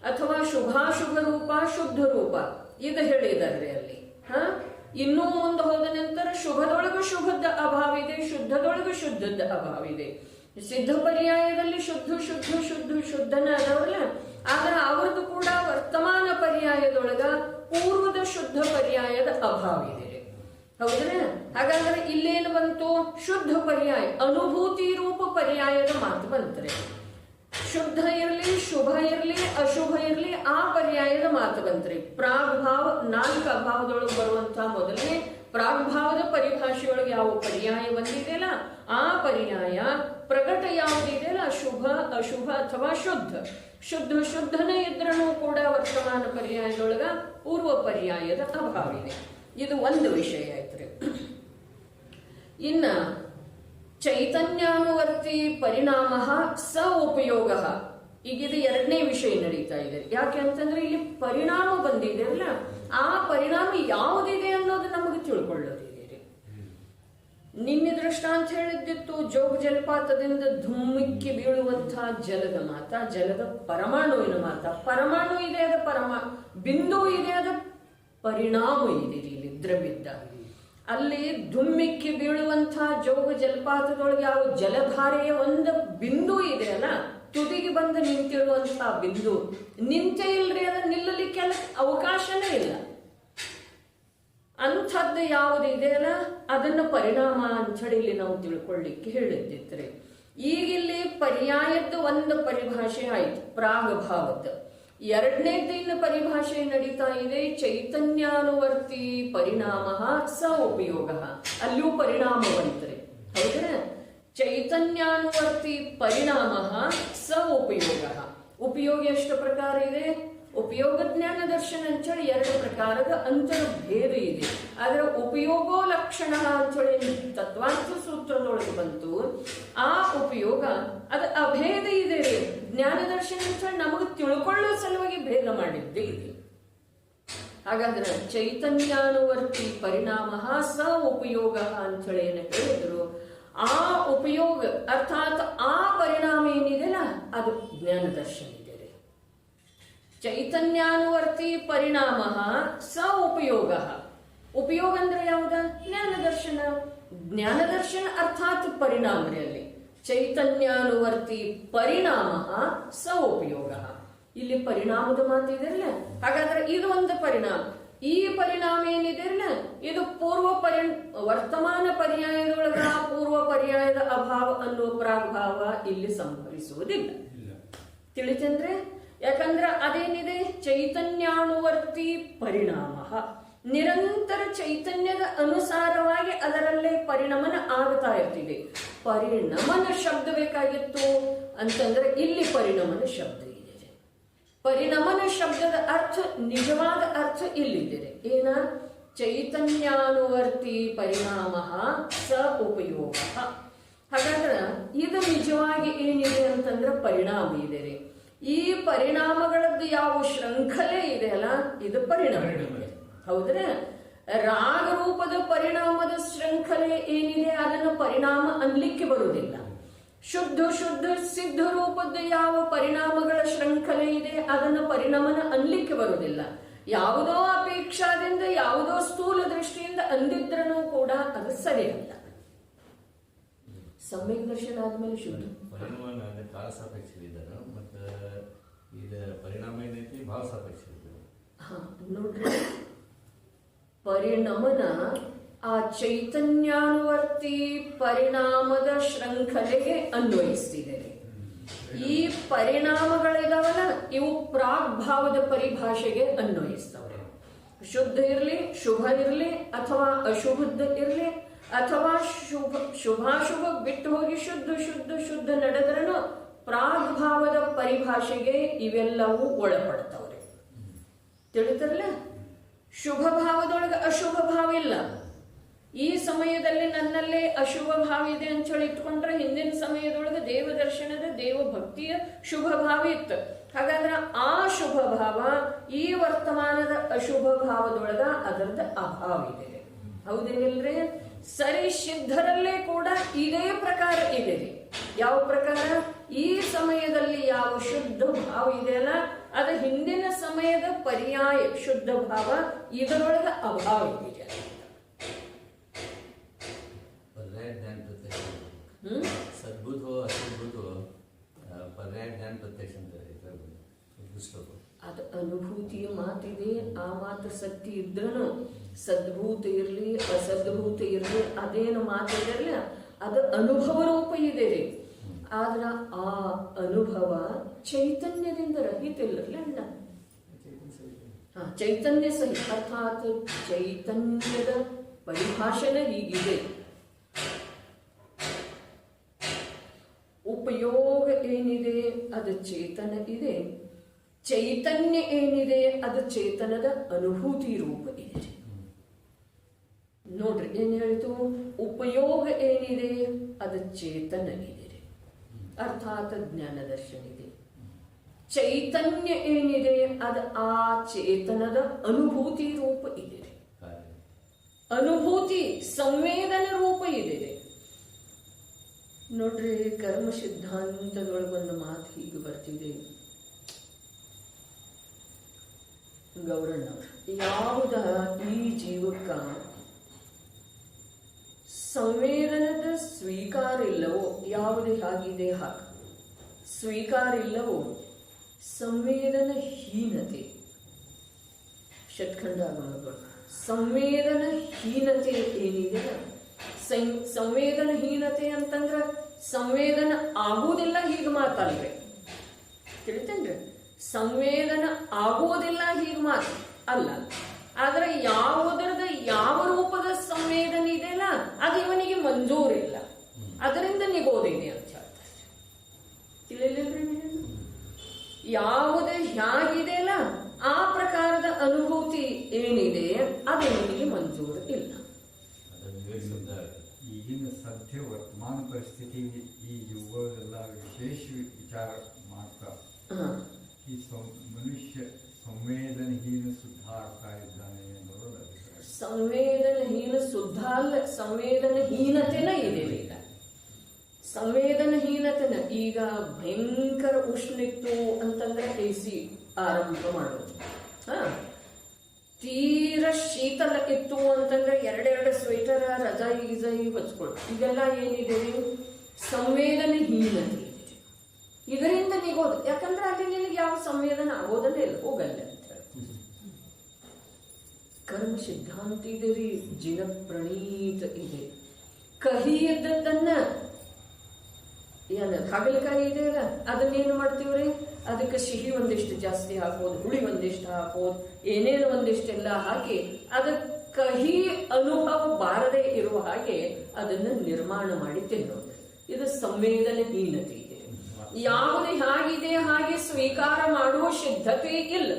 ಅಥವಾ ಶುಭಾಶುಭ ರೂಪ, ಶುದ್ಧ ರೂಪ ಇದು ಹೇಳಿದಾರೆ ಅಲ್ಲಿ. ಇನ್ನೂ ಮುಂದೆ ಹೋದ ನಂತರ ಶುಭದೊಳಗೂ ಶುಭದ ಅಭಾವ ಇದೆ, ಶುದ್ಧದೊಳಗೂ ಶುದ್ಧದ ಅಭಾವ ಇದೆ. ಸಿದ್ಧ ಪರ್ಯಾಯದಲ್ಲಿ ಶುದ್ಧನ ಅದವಲ್ಲ, ಆದ್ರೆ ಅವ್ರದ್ದು ಕೂಡ ವರ್ತಮಾನ ಪರ್ಯಾಯದೊಳಗ ಪೂರ್ವದ ಶುದ್ಧ ಪರ್ಯಾಯದ ಅಭಾವ ಇದೆ. ಹೌದ್ರೆ? ಹಾಗಾದ್ರೆ ಇಲ್ಲೇನು ಬಂತು? ಶುದ್ಧ ಪರ್ಯಾಯ, ಅನುಭೂತಿ ರೂಪ ಪರ್ಯಾಯದ ಮಾತು ಬಂತಾರೆ. ಶುದ್ಧ ಇರಲಿ, ಶುಭ ಇರಲಿ, ಅಶುಭ ಇರಲಿ, ಆ ಪರ್ಯಾಯದ ಮಾತು ಬಂತ್ರಿ. ಪ್ರಾಗ್ಭಾವ 4 ಅಭಾವದೊಳಗೆ ಬರುವಂತಹ ಮೊದಲನೇ ಪ್ರಾಗ್ಭಾವದ ಪರಿಭಾಷೆಯೊಳಗೆ ಯಾವ ಪರ್ಯಾಯ ಬಂದಿದೆಯಲ್ಲ ಆ ಪರ್ಯಾಯ ಪ್ರಕಟ ಯಾವುದಿದೆಯಲ್ಲ ಶುಭ, ಅಶುಭ ಅಥವಾ ಶುದ್ಧನೇ ಇದ್ರೂ ಕೂಡ ವರ್ತಮಾನ ಪರ್ಯಾಯದೊಳಗ ಪೂರ್ವ ಪರ್ಯಾಯದ ಅಭಾವ ಇದೆ. ಇದು ಒಂದು ವಿಷಯ ಆಯ್ತ್ರಿ. ಇನ್ನ ಚೈತನ್ಯಾನುವರ್ತಿ ಪರಿಣಾಮ ಸ ಉಪಯೋಗ, ಈಗಿದು ಎರಡನೇ ವಿಷಯ ನಡೀತಾ ಇದೆ. ಯಾಕೆ ಅಂತಂದ್ರೆ ಇಲ್ಲಿ ಪರಿಣಾಮ ಬಂದಿದೆ ಅಲ್ಲ, ಆ ಪರಿಣಾಮ ಯಾವುದಿದೆ ಅನ್ನೋದು ನಮಗೆ ತಿಳ್ಕೊಳ್ಳೋದಿದೆ. ನಿನ್ನೆ ದೃಷ್ಟಾಂತ ಹೇಳಿದ್ದಿತ್ತು ಜೋಗ ಜಲಪಾತದಿಂದ ಧುಮ್ಮಿಕ್ಕಿ ಬೀಳುವಂತಹ ಜಲದ ಮಾತ, ಜಲದ ಪರಮಾಣುವಿನ ಮಾತ. ಪರಮಾಣು ಇದೆ, ಅದ ಬಿಂದು ಇದೆ, ಅದ ಪರಿಣಾಮ ಇದೆ. ಇಲ್ಲಿ ದ್ರವ್ಯದ ಅಲ್ಲಿ ಧುಮ್ಮಿಕ್ಕಿ ಬೀಳುವಂತಹ ಜೋಗ ಜಲಪಾತದೊಳಗೆ ಯಾವ ಜಲಧಾರೆಯ ಒಂದು ಬಿಂದು ಇದೆ ಅಲ್ಲ, ತುದಿಗೆ ಬಂದು ನಿಂತಿರುವಂತಹ ಬಿಂದು ನಿಂತೇ ಇಲ್ರಿ, ಅದ ನಿಲ್ಲಲಿಕ್ಕೆ ಅವಕಾಶನೇ ಇಲ್ಲ. ಅಂಥದ್ದು ಯಾವುದಿದೆ ಅಲ್ಲ ಅದನ್ನ ಪರಿಣಾಮ ಅಂತ ಹೇಳಿ ಇಲ್ಲಿ ನಾವು ತಿಳ್ಕೊಳ್ಳಿಕ್ಕೆ ಹೇಳಿದ್ದಿತ್ರಿ. ಈಗಿಲ್ಲಿ ಪರ್ಯಾಯದ ಒಂದು ಪರಿಭಾಷೆ ಆಯ್ತು, ಪ್ರಾಗಭಾವದ. ಎರಡನೇದಿನ ಪರಿಭಾಷೆ ನಡೀತಾ ಇದೆ ಚೈತನ್ಯಾನುವರ್ತಿ ಪರಿಣಾಮ ಸ ಉಪಯೋಗ. ಅಲ್ಲಿಯೂ ಪರಿಣಾಮ ಬಂತ್ರಿ. ಹೌದ್ರೆ? ಚೈತನ್ಯಾನುವರ್ತಿ ಪರಿಣಾಮ ಸ ಉಪಯೋಗ. ಉಪಯೋಗ ಎಷ್ಟು ಪ್ರಕಾರ ಇದೆ? ಉಪಯೋಗ ಜ್ಞಾನ ದರ್ಶನ ಅಂತೇಳಿ 2 ಪ್ರಕಾರದ ಅಂತರ ಭೇದ ಇದೆ. ಆದ್ರೆ ಉಪಯೋಗೋ ಲಕ್ಷಣ ಅಂತೇಳಿ ತತ್ವಾರ್ಥ ಸೂತ್ರದೊಳಗೆ ಬಂತು. ಆ ಉಪಯೋಗ ಅದು ಅಭೇದ ಇದೆ. ಜ್ಞಾನ ದರ್ಶನ ಅಂತೇಳಿ ನಮಗೆ ತಿಳ್ಕೊಳ್ಳೋ ಸಲುವಾಗಿ ಭೇದ ಮಾಡಿದ್ದೇ ಇದೆ. ಹಾಗಾದ್ರೆ ಚೈತನ್ಯಾನುವರ್ತಿ ಪರಿಣಾಮ ಸ ಉಪಯೋಗ ಅಂತೇಳಿ ಏನು ಹೇಳಿದ್ರು, ಆ ಉಪಯೋಗ ಅರ್ಥಾತ್ ಆ ಪರಿಣಾಮ ಏನಿದೆಲ್ಲ ಅದು ಜ್ಞಾನ ದರ್ಶನ ಇದೆ. ಚೈತನ್ಯಾನುವರ್ತಿ ಪರಿಣಾಮ ಸ ಉಪಯೋಗ. ಉಪಯೋಗ ಅಂದ್ರೆ ಯಾವ್ದ? ಜ್ಞಾನ ದರ್ಶನ. ಜ್ಞಾನ ದರ್ಶನ ಅರ್ಥಾತ್ ಪರಿಣಾಮ ಅಲ್ಲಿ. ಚೈತನ್ಯಾನುವರ್ತಿ ಪರಿಣಾಮ ಸ ಉಪಯೋಗ. ಇಲ್ಲಿ ಪರಿಣಾಮದ ಮಾತಿದೆಯಲ್ಲ, ಹಾಗಾದ್ರೆ ಇದು ಒಂದು ಪರಿಣಾಮ. ಈ ಪರಿಣಾಮ ಏನಿದೆಯಲ್ಲ ಇದು ವರ್ತಮಾನ ಪರ್ಯಾಯದೊಳಗ ಪೂರ್ವ ಪರ್ಯಾಯದ ಅಭಾವ ಅನ್ನುವ ಪ್ರಾಗ್ಭಾವ ಇಲ್ಲಿ ಸಂಭವಿಸುವುದಿಲ್ಲ. ತಿಳಿತಂದ್ರೆ? ಯಾಕಂದ್ರೆ ಅದೇನಿದೆ ಚೈತನ್ಯಾನುವರ್ತಿ ಪರಿಣಾಮ, ನಿರಂತರ ಚೈತನ್ಯದ ಅನುಸಾರವಾಗಿ ಅದರಲ್ಲೇ ಪರಿಣಮನ ಆಗ್ತಾ ಇರ್ತಿದೆ. ಪರಿಣಮನ ಶಬ್ದ ಬೇಕಾಗಿತ್ತು ಅಂತಂದ್ರೆ ಇಲ್ಲಿ ಪರಿಣಮನ ಶಬ್ದ ಇದೆ. ಪರಿಣಮನ ಶಬ್ದದ ಅರ್ಥ, ನಿಜವಾದ ಅರ್ಥ ಇಲ್ಲಿದೆ. ಏನ? ಚೈತನ್ಯಾನುವರ್ತಿ ಪರಿಣಾಮ ಸ ಉಪಯೋಗ. ಹಾಗಾದ್ರೆ ಇದು ನಿಜವಾಗಿ ಏನಿದೆ ಅಂತಂದ್ರೆ ಪರಿಣಾಮ ಇದೆ. ಈ ಪರಿಣಾಮಗಳದ್ದು ಯಾವ ಶೃಂಖಲೆ ಇದೆ ಅಲ್ಲ ಇದು ಪರಿಣಾಮ. ಹೌದ್ರೆ? ರಾಗ ರೂಪದ ಪರಿಣಾಮದ ಶೃಂಖಲೆ ಏನಿದೆ ಅದನ್ನು ಪರಿಣಾಮ ಅನ್ಲಿಕ್ಕೆ ಬರುವುದಿಲ್ಲ. ಶುದ್ಧ ಸಿದ್ಧ ರೂಪದ ಯಾವ ಪರಿಣಾಮಗಳ ಶೃಂಖಲೆ ಇದೆ ಅದನ್ನು ಪರಿಣಾಮನ ಅನ್ಲಿಕ್ಕೆ ಬರುವುದಿಲ್ಲ. ಯಾವುದೋ ಅಪೇಕ್ಷಾದಿಂದ ಯಾವುದೋ ಸ್ಥೂಲ ದೃಷ್ಟಿಯಿಂದ ಅಂದಿದ್ರೂ ಕೂಡ ಅದು ಸರಿಯಲ್ಲ. ಸಮ್ಯಕ್ ದರ್ಶನ ಆದ್ಮೇಲೆ ಶುದ್ಧ ಪರಿಣಾಮ ಏನೈತಿ ಭಾವ ಸಾಪೇಕ್ಷ. ನೋಡ್ರಿ, ಪರಿಣಮನ ಆ ಚೈತನ್ಯಾನುವರ್ತಿ ಪರಿಣಾಮದ ಶೃಂಖಲೆಗೆ ಅನ್ವಯಿಸ್ತಿದೆ. ಈ ಪರಿಣಾಮಗಳಿದಾವಲ್ಲ ಇವು ಪ್ರಾಗ್ಭಾವದ ಪರಿಭಾಷೆಗೆ ಅನ್ವಯಿಸ್ತವ್ರೆ. ಶುದ್ಧ ಇರಲಿ, ಶುಭ ಇರಲಿ, ಅಥವಾ ಅಶುಭದ ಇರಲಿ, ಅಥವಾ ಶುಭಾಶುಭ ಬಿಟ್ಟು ಹೋಗಿ ಶುದ್ಧ ನಡೆದ್ರೂ ಪ್ರಾಗ್ಭಾವದ ಪರಿಭಾಷೆಗೆ ಇವೆಲ್ಲವೂ ಒಳಪಡ್ತವ್ರೆ. ತಿಳಿತಾರಲ್ಲ? ಶುಭ ಭಾವದೊಳಗೆ ಅಶುಭ ಭಾವ ಇಲ್ಲ. ಈ ಸಮಯದಲ್ಲಿ ನನ್ನಲ್ಲೇ ಅಶುಭ ಭಾವ ಇದೆ ಅಂತ ಹೇಳಿ ಇಟ್ಕೊಂಡ್ರೆ ಹಿಂದಿನ ಸಮಯದೊಳಗೆ ದೇವ ದರ್ಶನದ ದೇವ ಭಕ್ತಿಯ ಶುಭ ಭಾವ ಇತ್ತು. ಹಾಗಾದ್ರೆ ಆ ಶುಭ ಭಾವ ಈ ವರ್ತಮಾನದ ಅಶುಭ ಭಾವದೊಳಗ ಅದರದ ಅಭಾವ ಇದೆ. ಹೌದೇನಿಲ್ರಿ? ಸರಿ, ಸಿದ್ಧರಲ್ಲೇ ಕೂಡ ಇದೇ ಪ್ರಕಾರ ಇದೆ. ಯಾವ ಪ್ರಕಾರ? ಈ ಸಮಯದಲ್ಲಿ ಯಾವ ಶುದ್ಧ ಭಾವ ಇದೆಯಲ್ಲ ಅದು ಹಿಂದಿನ ಸಮಯದ ಪರ್ಯಾಯ ಶುದ್ಧ ಭಾವ ಇದರೊಳಗೆ ಅಭಾವ ಇದೆ. सद्भूतो असद्भूतो पर्याय ज्ञान प्रत्यक्ष ಅದು ಅನುಭೂತಿಯ ಮಾತಿದೆ. ಆ ಮಾತು ಸತ್ಯ ಇದ್ರೂ ಸದ್ಭೂತ ಇರಲಿ ಅಸದ್ಭೂತ ಇರಲಿ ಅದೇನು ಮಾತಿರಲಿಲ್ಲ, ಅದು ಅನುಭವ ರೂಪ ಇದೆ ರೀ. ಆದ್ರ ಆ ಅನುಭವ ಚೈತನ್ಯದಿಂದ ರಹಿತ ಇಲ್ಲರಿ ಅಣ್ಣ. ಚೈತನ್ಯ ಸಹಿತ ಅರ್ಥಾತ್ ಚೈತನ್ಯದ ಪರಿಭಾಷೆನೇ ಹೀಗಿದೆ. ಉಪಯೋಗ ಏನಿದೆ ಅದು ಚೇತನ ಇದೆ, ಚೈತನ್ಯ ಏನಿದೆ ಅದು ಚೇತನದ ಅನುಭೂತಿ ರೂಪ ಇದೆ. ನೋಡ್ರಿ ಏನ್ ಹೇಳಿತು, ಉಪಯೋಗ ಏನಿದೆ ಅದು ಚೇತನ ಇದೆ, ಅರ್ಥಾತ್ ಜ್ಞಾನ ದರ್ಶನ ಇದೆ. ಚೈತನ್ಯ ಏನಿದೆ ಅದು ಆ ಚೇತನದ ಅನುಭೂತಿ ರೂಪ ಇದೆ. ಅನುಭೂತಿ ಸಂವೇದನ ರೂಪ ಇದೆ. ನೋಡ್ರಿ ಕರ್ಮ ಸಿದ್ಧಾಂತದೊಳಗೊಂದು ಮಾತು ಹೀಗೆ ಬರ್ತಿದೆ. ಗೌರಣ್ಣವ್ರು ಯಾವುದ ಈ ಜೀವಕ್ಕ ಸಂವೇದನದ ಸ್ವೀಕಾರ ಇಲ್ಲವೋ, ಯಾವುದೇ ಆಗಿದೆ ಹಾಗೆ ಸ್ವೀಕಾರ ಇಲ್ಲವೋ ಸಂವೇದನ ಹೀನತೆ. ಷಟ್ಖಂಡ ಆಗಮಗಳು ಸಂವೇದನ ಹೀನತೆ ಏನಿದೆ, ಸಂವೇದನ ಹೀನತೆ ಅಂತಂದ್ರ ಸಂವೇದನ ಆಗುವುದಿಲ್ಲ ಹೀಗೆ ಮಾತಲ್ರಿ, ತಿಳಿತೇನ್ರಿ? ಸಂವೇದನ ಆಗುವುದಿಲ್ಲ ಹೀಗೆ ಮಾತು ಅಲ್ಲ. ಆದ್ರೆ ಯಾವುದರದ ಯಾವ ರೂಪದ ಸಂವೇದನೆ ಇದೆಯಲ್ಲ ಅದು ಇವನಿಗೆ ಮಂಜೂರಿಲ್ಲ, ಅದರಿಂದ ನಿಗೋದಿದೆ ಅಂತ ಹೇಳ್ತಾರೆ. ತಿಳಿಲಿಲ್ರಿ? ಯಾವುದೇ ಹೇಗಿದೆಯಲ್ಲ ಆ ಪ್ರಕಾರದ ಅನುಭೂತಿ ಏನಿದೆ ಅದು ಇವನಿಗೆ ಮಂಜೂರು ಇಲ್ಲ. ಈಗಿನ ಸದ್ಯ ವರ್ತಮಾನ ಪರಿಸ್ಥಿತಿ ಈ ಯುಗದೆಲ್ಲ ವಿಶೇಷ ವಿಚಾರ ಮಾಡ್ತಾ ಈ ಮನುಷ್ಯ ಸಂವೇದನಹೀನ ಶುದ್ಧ ಆಗ್ತಾ ಇದ್ದಾನೆ ಅನ್ನೋದು ಸಂವೇದನಹೀನ ಶುದ್ಧ ಅಲ್ಲ, ಸಂವೇದನಹೀನತೆನ ಇದೆ ಈಗ. ಸಂವೇದನಹೀನತೆನ ಈಗ ಭಯಂಕರ ಉಷ್ಣಿತ್ತು ಅಂತಂದ್ರೆ AC ಆರಂಭ ಮಾಡೋದು, ತೀರ ಶೀತಲ ಇತ್ತು ಅಂತಂದ್ರೆ ಎರಡೆರಡು ಸ್ವೆಟರ್ ರಜಾಯಿ ಗಿಜಾಯಿ ಹೊಚ್ಕೊಳ್ಳು. ಇದೆಲ್ಲ ಏನಿದೆ ಸಂವೇದನಹೀನತೆ ಇದೆ. ಇದರಿಂದ ನಿಗೋದು, ಯಾಕಂದ್ರೆ ಅಲ್ಲಿ ನಿನಗೆ ಯಾವ ಸಂವೇದನ ಆಗೋದನ್ನೇ ಇಲ್ಲ, ಹೋಗಲ್ಲ ಅಂತ ಹೇಳಿ. ಕರ್ಮ ಸಿದ್ಧಾಂತ ಇದೆ ರೀ, ಜಿನ ಪ್ರಣೀತ ಇದೆ. ಕಹಿ ಇದ್ದದ್ದನ್ನ ಏನ ಹಾಗಲಕಾಯಿ ಇದೆ ಅಲ್ಲ, ಅದನ್ನೇನು ಮಾಡ್ತೀವ್ರಿ, ಅದಕ್ಕೆ ಸಿಹಿ ಒಂದಿಷ್ಟು ಜಾಸ್ತಿ ಹಾಕೋದು, ಹುಳಿ ಒಂದಿಷ್ಟು ಹಾಕೋದು, ಏನೇನು ಒಂದಿಷ್ಟೆಲ್ಲ ಹಾಕಿ ಅದಕ್ಕೆ ಕಹಿ ಅನುಭವ ಬಾರದೇ ಇರುವ ಹಾಗೆ ಅದನ್ನ ನಿರ್ಮಾಣ ಮಾಡಿ ತಿನ್ನೋದು. ಇದು ಸಂವೇದನಹೀನತೆ ಇದೆ. ಯಾವುದೇ ಹಾಗಿದೆ ಹಾಗೆ ಸ್ವೀಕಾರ ಮಾಡುವ ಸಿದ್ಧತೆ ಇಲ್ಲ,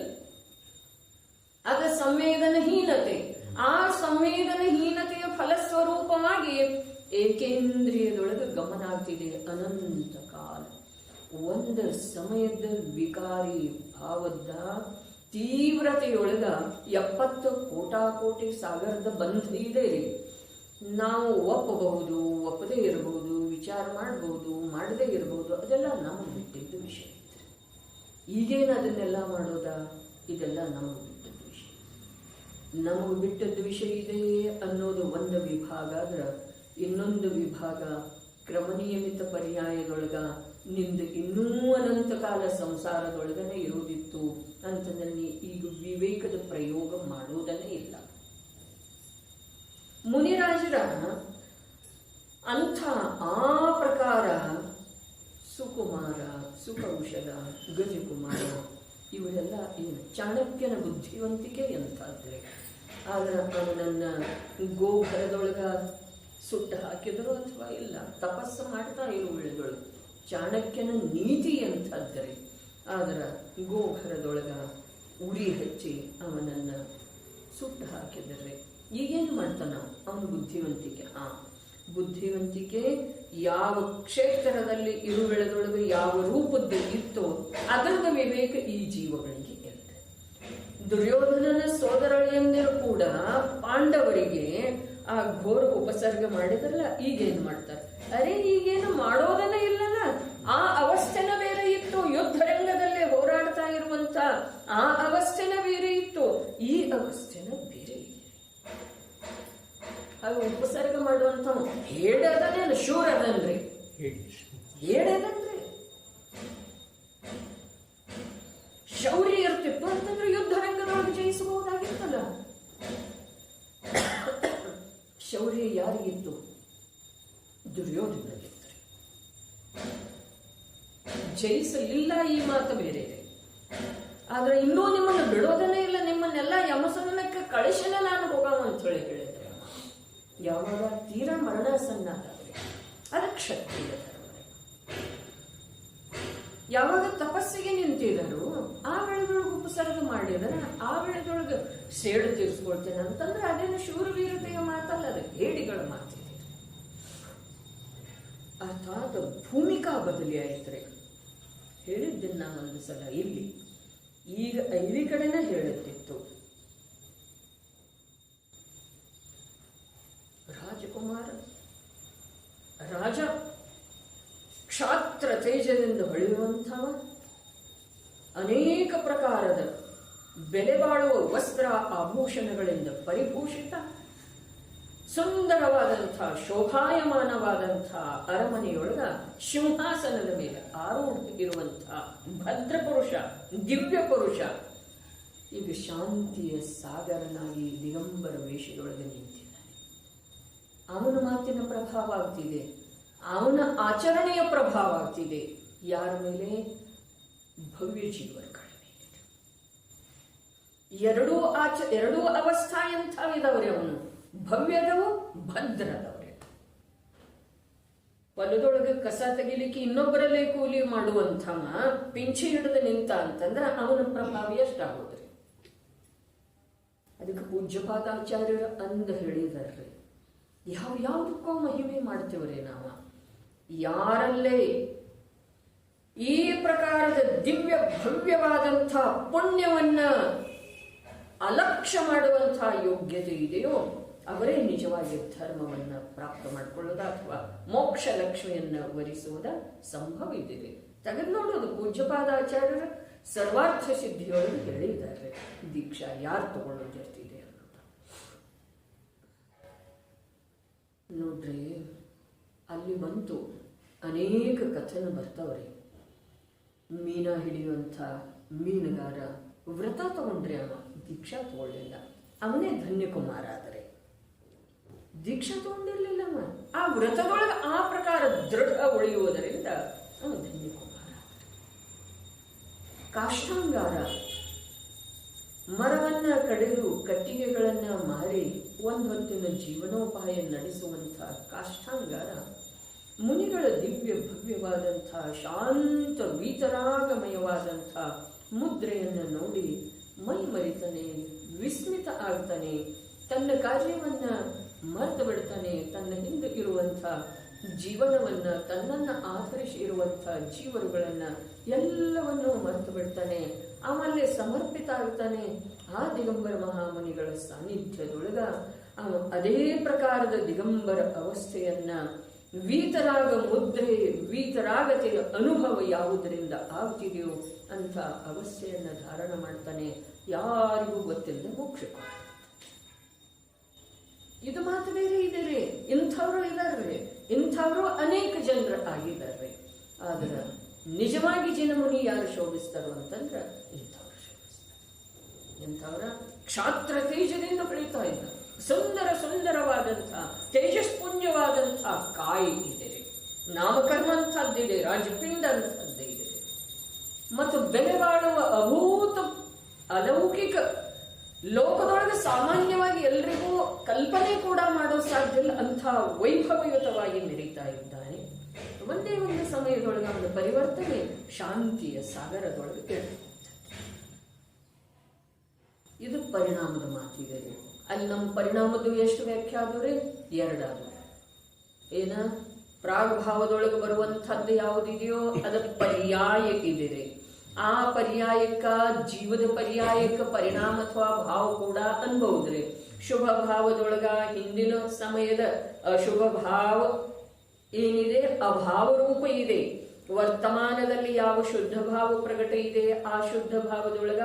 ಅದು ಸಂವೇದನಹೀನತೆ. ಆ ಸಂವೇದನಹೀನತೆಯ ಫಲಸ್ವರೂಪವಾಗಿ ಏಕೇಂದ್ರಿಯದೊಳಗೆ ಗಮನ ಆಗ್ತಿದೆ ಅನಂತ ಕಾಲ. ಒಂದು ಸಮಯದ ವಿಕಾರಿ ಭಾವದ ತೀವ್ರತೆಯೊಳಗ 70 ಕೋಟಿ ಸಾಗರದ ಬಂಧ ಇದೆ ರೀ. ನಾವು ಒಪ್ಪಬಹುದು, ಒಪ್ಪದೇ ಇರಬಹುದು, ವಿಚಾರ ಮಾಡಬಹುದು, ಮಾಡದೇ ಇರಬಹುದು, ಅದೆಲ್ಲ ನಮಗೆ ಬಿಟ್ಟಿದ್ದು ವಿಷಯ. ಈಗೇನು ಅದನ್ನೆಲ್ಲ ಮಾಡೋದಾ? ಇದೆಲ್ಲ ನಮಗೆ ಬಿಟ್ಟದ್ದು ವಿಷಯ. ನಮಗೆ ಬಿಟ್ಟದ್ದು ವಿಷಯ ಇದೆ ಅನ್ನೋದು ಒಂದು ವಿಭಾಗ. ಆದ್ರೆ ಇನ್ನೊಂದು ವಿಭಾಗ ಕ್ರಮನಿಯಮಿತ ಪರ್ಯಾಯದೊಳಗ ನಿಂದು ಇನ್ನೂ ಅನಂತ ಕಾಲ ಸಂಸಾರದೊಳಗನೆ ಇರುವುದಿತ್ತು ಅಂತಂದ್ರೆ ಈಗ ವಿವೇಕದ ಪ್ರಯೋಗ ಮಾಡುವುದನ್ನೇ ಇಲ್ಲ. ಮುನಿರಾಜರ ಅಂಥ ಆ ಪ್ರಕಾರ ಸುಕುಮಾರ, ಸುಕೌಶಲ, ಗಜಕುಮಾರ ಇವರೆಲ್ಲ ಏನು ಚಾಣಕ್ಯನ ಬುದ್ಧಿವಂತಿಕೆ ಎಂತಾದ್ರೆ. ಆದ್ರೆ ಅವನನ್ನ ಗೋಘರದೊಳಗ ಸುಟ್ಟು ಹಾಕಿದ್ರು ಅಥವಾ ಇಲ್ಲ, ತಪಸ್ಸು ಮಾಡ್ತಾ ಇರುವುದೊಳಗೆ ಚಾಣಕ್ಯನ ನೀತಿ ಎಂಥದ್ದರೆ. ಆದ್ರೆ ಗೋಘರದೊಳಗ ಉರಿ ಹಚ್ಚಿ ಅವನನ್ನ ಸುಟ್ಟು ಹಾಕಿದರೆ ಈಗೇನು ಮಾಡ್ತಾನ ಅವನ ಬುದ್ಧಿವಂತಿಕೆ? ಬುದ್ಧಿವಂತಿಕೆ ಯಾವ ಕ್ಷೇತ್ರದಲ್ಲಿ ಇರುವೆಳದೊಳಗೆ ಯಾವ ರೂಪದ್ದು ಇತ್ತೋ ಅದರದ ವಿವೇಕ ಈ ಜೀವಗಳಿಗೆ ಇರುತ್ತೆ. ದುರ್ಯೋಧನನ ಸೋದರಳಿಯಂದಿರು ಕೂಡ ಪಾಂಡವರಿಗೆ ಆ ಘೋರ ಉಪಸರ್ಗ ಮಾಡಿದ್ರಲ್ಲ, ಈಗೇನು ಮಾಡ್ತಾರೆ? ಅರೆ ಈಗೇನು ಮಾಡೋದನ್ನ ಇಲ್ಲಲ್ಲ, ಆ ಅವಸ್ಥೆನ ಬೇರೆ ಇತ್ತು. ಯುದ್ಧ ರಂಗದಲ್ಲೇ ಹೋರಾಡ್ತಾ ಇರುವಂತ ಆ ಅವಸ್ಥೆನ ಬೇರೆ ಇತ್ತು, ಈ ಅವಸ್ಥೆನ ಬೇರೆ ಇದೆ. ಹಾಗೆ ಉಪಸರ್ಗ ಮಾಡುವಂತ ಹೇಳದನೇನು ಶೂರದನ್ರಿ, ಜಯಿಸಬಹುದಾಗಿತ್ತಲ್ಲ. ಶೌರ್ಯ ಯಾರಿಗಿತ್ತು? ದುರ್ಯೋಧನಗಿತ್ತು. ಜಯಿಸಲಿಲ್ಲ, ಈ ಮಾತು ಬೇರೆ ಇದೆ. ಆದ್ರೆ ಇನ್ನೂ ನಿಮ್ಮನ್ನು ಬಿಡೋದನ್ನೇ ಇಲ್ಲ, ನಿಮ್ಮನ್ನೆಲ್ಲ ಯಮಸದನಕ್ಕೆ ಕಳಿಸನೆ ನಾನು ಹೋಗವ ಅಂತ ಹೇಳಿದ್ರೆ ಯಾವಾಗ ತೀರಾ ಮರಣಾಸನ್ನಾದರೆ ಅದು ಕ್ಷತ್ರಿಯ ಧರ್ಮ. ಯಾವಾಗ ತಪಸ್ಸಿಗೆ ನಿಂತಿದರು ಆ ವೇಳೆದೊಳಗೆ ಉಪಸರ್ಗ ಮಾಡಿದರೆ ಆ ವೇಳೆದೊಳಗೆ ಸೇಡು ತೀರಿಸ್ಕೊಳ್ತೇನೆ ಅಂತಂದ್ರೆ ಅದೇನು ಶೂರವೀರತೆಯ ಮಾತಲ್ಲ, ಅದು ಹೇಡಿಗಳ ಮಾತಿದೆ. ಅರ್ಥಾತ್ ಭೂಮಿಕಾ ಬದಲಿ ಆಯ್ತ್ರೆ. ಹೇಳಿದ್ದೆನು ನಾನು ಒಂದು ಸಲ ಇಲ್ಲಿ, ಈಗ ಈ ಕಡೆನೇ ಹೇಳುತ್ತಿತ್ತು. ರಾಜಕುಮಾರ ರಾಜ ಕ್ಷಾತ್ರ ತೇಜದಿಂದ ಹೊಳೆಯುವಂಥವ, ಅನೇಕ ಪ್ರಕಾರದ ಬೆಲೆ ಬಾಳುವ ವಸ್ತ್ರ ಆಭೂಷಣಗಳಿಂದ ಪರಿಭೂಷಿತ, ಸುಂದರವಾದಂಥ ಶೋಭಾಯಮಾನವಾದಂಥ ಅರಮನೆಯೊಳಗ ಸಿಂಹಾಸನದ ಮೇಲೆ ಆರೂಢ ಇರುವಂಥ ಭದ್ರ ಪುರುಷ, ದಿವ್ಯ ಪುರುಷ ಈಗ ಶಾಂತಿಯ ಸಾಗರನಾಗಿ ದಿಗಂಬರ ವೇಷದೊಳಗೆ ನಿಂತಿದ್ದಾನೆ. ಅವನ ಮಾತಿನ ಪ್ರಭಾವ ಆಗ್ತಿದೆ, ಅವನ ಆಚರಣೆಯ ಪ್ರಭಾವ ಆಗ್ತಿದೆ. ಯಾರ ಮೇಲೆ? ಭವ್ಯ ಜೀವಗಳ ಮೇಲೆ. ಎರಡೂ ಅವಸ್ಥಾ ಎಂಥವಿದವ್ರೆ. ಅವನು ಭವ್ಯದವು, ಭದ್ರದವರೇ. ಹೊಲದೊಳಗೆ ಕಸ ತೆಗಿಲಿಕ್ಕೆ ಇನ್ನೊಬ್ಬರಲ್ಲೇ ಕೂಲಿ ಮಾಡುವಂಥವ ಪಿಂಚಿ ಹಿಡಿದು ನಿಂತ ಅಂತಂದ್ರೆ ಅವನ ಪ್ರಭಾವ ಎಷ್ಟಾಗೋದ್ರಿ. ಅದಕ್ಕೆ ಪೂಜ್ಯಪಾದಾಚಾರ್ಯರು ಅಂದ ಹೇಳಿದಾರ್ರಿ, ಯಾವ್ದಕ್ಕೋ ಮಹಿಮೆ ಮಾಡ್ತೇವ್ರಿ ನಾವು. ಯಾರಲ್ಲೇ ಈ ಪ್ರಕಾರದ ದಿವ್ಯ ಭವ್ಯವಾದಂಥ ಪುಣ್ಯವನ್ನ ಅಲಕ್ಷ್ಯ ಮಾಡುವಂಥ ಯೋಗ್ಯತೆ ಇದೆಯೋ ಅವರೇ ನಿಜವಾಗಿ ಧರ್ಮವನ್ನ ಪ್ರಾಪ್ತ ಮಾಡಿಕೊಳ್ಳೋದ ಅಥವಾ ಮೋಕ್ಷ ಲಕ್ಷ್ಮಿಯನ್ನ ವರಿಸುವುದ ಸಂಭವ ಇದೆ. ತೆಗೆದು ನೋಡೋದು ಪೂಜ್ಯಪಾದಾಚಾರ್ಯರ ಸರ್ವಾರ್ಥ ಸಿದ್ಧಿಯೊಳಗೆ ಹೇಳಿದ್ದಾರೆ. ದೀಕ್ಷಾ ಯಾರು ತಗೊಳ್ಳೋದಿರ್ತಿದೆ ಅನ್ನೋದು ನೋಡ್ರಿ. ಅಲ್ಲಿ ಬಂತು ಅನೇಕ ಕಥನ ಬರ್ತಾವ್ರಿ. ಮೀನ ಹಿಡಿಯುವಂಥ ಮೀನುಗಾರ ವ್ರತ ತಗೊಂಡ್ರೆ ಅವ ದೀಕ್ಷಾ ತಗೊಳ್ಳಿಲ್ಲ, ಅವನೇ ಧನ್ಯಕುಮಾರ. ಆದರೆ ದೀಕ್ಷಾ ತಗೊಂಡಿರ್ಲಿಲ್ಲ ಅವ. ಆ ವ್ರತದೊಳಗೆ ಆ ಪ್ರಕಾರ ದೃಢ ಉಳಿಯುವುದರಿಂದ ಅವ ಧನ್ಯಕುಮಾರ. ಕಾಷ್ಟಾಂಗಾರ ಮರವನ್ನ ಕಡಿದು ಕಟ್ಟಿಗೆಗಳನ್ನ ಮಾರಿ ಒಂದು ಹೊತ್ತಿನ ಜೀವನೋಪಾಯ ನಡೆಸುವಂಥ ಕಾಷ್ಟಾಂಗಾರ ಮುನಿಗಳ ದಿವ್ಯ ಭವ್ಯವಾದಂಥ ಶಾಂತ ವೀತರಾಗಮಯವಾದಂಥ ಮುದ್ರೆಯನ್ನು ನೋಡಿ ಮೈ ಮರಿತಾನೆ, ವಿಸ್ಮಿತ ಆಗ್ತಾನೆ, ತನ್ನ ಕಾರ್ಯವನ್ನ ಮರೆತು ಬಿಡ್ತಾನೆ. ತನ್ನ ಹಿಂದೆ ಇರುವಂಥ ಜೀವನವನ್ನ, ತನ್ನನ್ನ ಆಧರಿಸಿ ಇರುವಂಥ ಜೀವರುಗಳನ್ನ ಎಲ್ಲವನ್ನೂ ಮರೆತು ಬಿಡ್ತಾನೆ. ಆಮೇಲೆ ಸಮರ್ಪಿತ ಆಗ್ತಾನೆ ಆ ದಿಗಂಬರ ಮಹಾಮುನಿಗಳ ಸಾನ್ನಿಧ್ಯದೊಳಗ. ಅದೇ ಪ್ರಕಾರದ ದಿಗಂಬರ ಅವಸ್ಥೆಯನ್ನ ವೀತರಾಗ ಮುದ್ರೆ, ವೀತರಾಗತೆಯ ಅನುಭವ ಯಾವುದರಿಂದ ಆಗ್ತಿದೆಯೋ ಅಂತ ಅವಸ್ಥೆಯನ್ನ ಧಾರಣ ಮಾಡ್ತಾನೆ. ಯಾರಿಗೂ ಗೊತ್ತಿಲ್ಲದೆ ಮೋಕ್ಷಕ್ಕೆ. ಇದು ಮಾತು ಬೇರೆ ಇದೆ. ಇಂಥವ್ರು ಇದಾರ್ರಿ, ಇಂಥವ್ರು ಅನೇಕ ಜನರು ಆಗಿದ್ದಾರೆ. ಆದ್ರೆ ನಿಜವಾಗಿ ಜನಮುನಿ ಯಾರು ಶೋಭಿಸ್ತಾರೋ ಅಂತಂದ್ರೆ ಇಂಥವ್ರು ಶೋಭಿಸ್ತಾರೆ. ಇಂಥವ್ರ ಕ್ಷಾತ್ರ ತೇಜದಿಂದ ಬೆಳೀತಾ ಇದ್ದ ಸುಂದರವಾದಂಥ ತೇಜಸ್ಪುಂಜವಾದಂಥ ಕಾಯಿ ಇದೆ, ನಾಮಕರ್ಮ ಅಂಥದ್ದಿದೆ, ರಾಜಪಿಂಡ ಅಂಥದ್ದೇ ಇದೆ, ಮತ್ತು ಬೆಲೆ ಬಾಳುವ ಅಭೂತ ಅಲೌಕಿಕ ಲೋಕದೊಳಗೆ ಸಾಮಾನ್ಯವಾಗಿ ಎಲ್ರಿಗೂ ಕಲ್ಪನೆ ಕೂಡ ಮಾಡೋ ಸಾಧ್ಯ ಇಲ್ಲ ಅಂಥ ವೈಭವಯುತವಾಗಿ ಮೆರೀತಾ ಇದ್ದಾನೆ. ಒಂದೇ ಒಂದು ಸಮಯದೊಳಗೆ ಅವನ ಪರಿವರ್ತನೆ ಶಾಂತಿಯ ಸಾಗರದೊಳಗೆ ಇದು ಪರಿಣಾಮದ ಮಾತಿದೆ. ಅಲ್ಲಿ ನಮ್ಮ ಪರಿಣಾಮದ್ದು ಎಷ್ಟು ವ್ಯಾಖ್ಯೆ ಆದವ್ರೆ? ಎರಡಾದವು. ಏನ? ಪ್ರಾಗ್ಭಾವದೊಳಗೆ ಬರುವಂಥದ್ದು ಯಾವುದಿದೆಯೋ ಅದ ಪರ್ಯಾಯ ಇದೆ. ಆ ಪರ್ಯಾಯಕ್ಕ ಜೀವದ ಪರ್ಯಾಯಕ್ಕ ಪರಿಣಾಮ ಅಥವಾ ಭಾವ ಕೂಡ ಅನ್ಬಹುದ್ರಿ. ಶುಭ ಭಾವದೊಳಗ ಹಿಂದಿನ ಸಮಯದ ಅಶುಭ ಭಾವ ಏನಿದೆ ಅಭಾವ ರೂಪ ಇದೆ. ವರ್ತಮಾನದಲ್ಲಿ ಯಾವ ಶುದ್ಧ ಭಾವ ಪ್ರಕಟ ಇದೆ ಆ ಶುದ್ಧ ಭಾವದೊಳಗ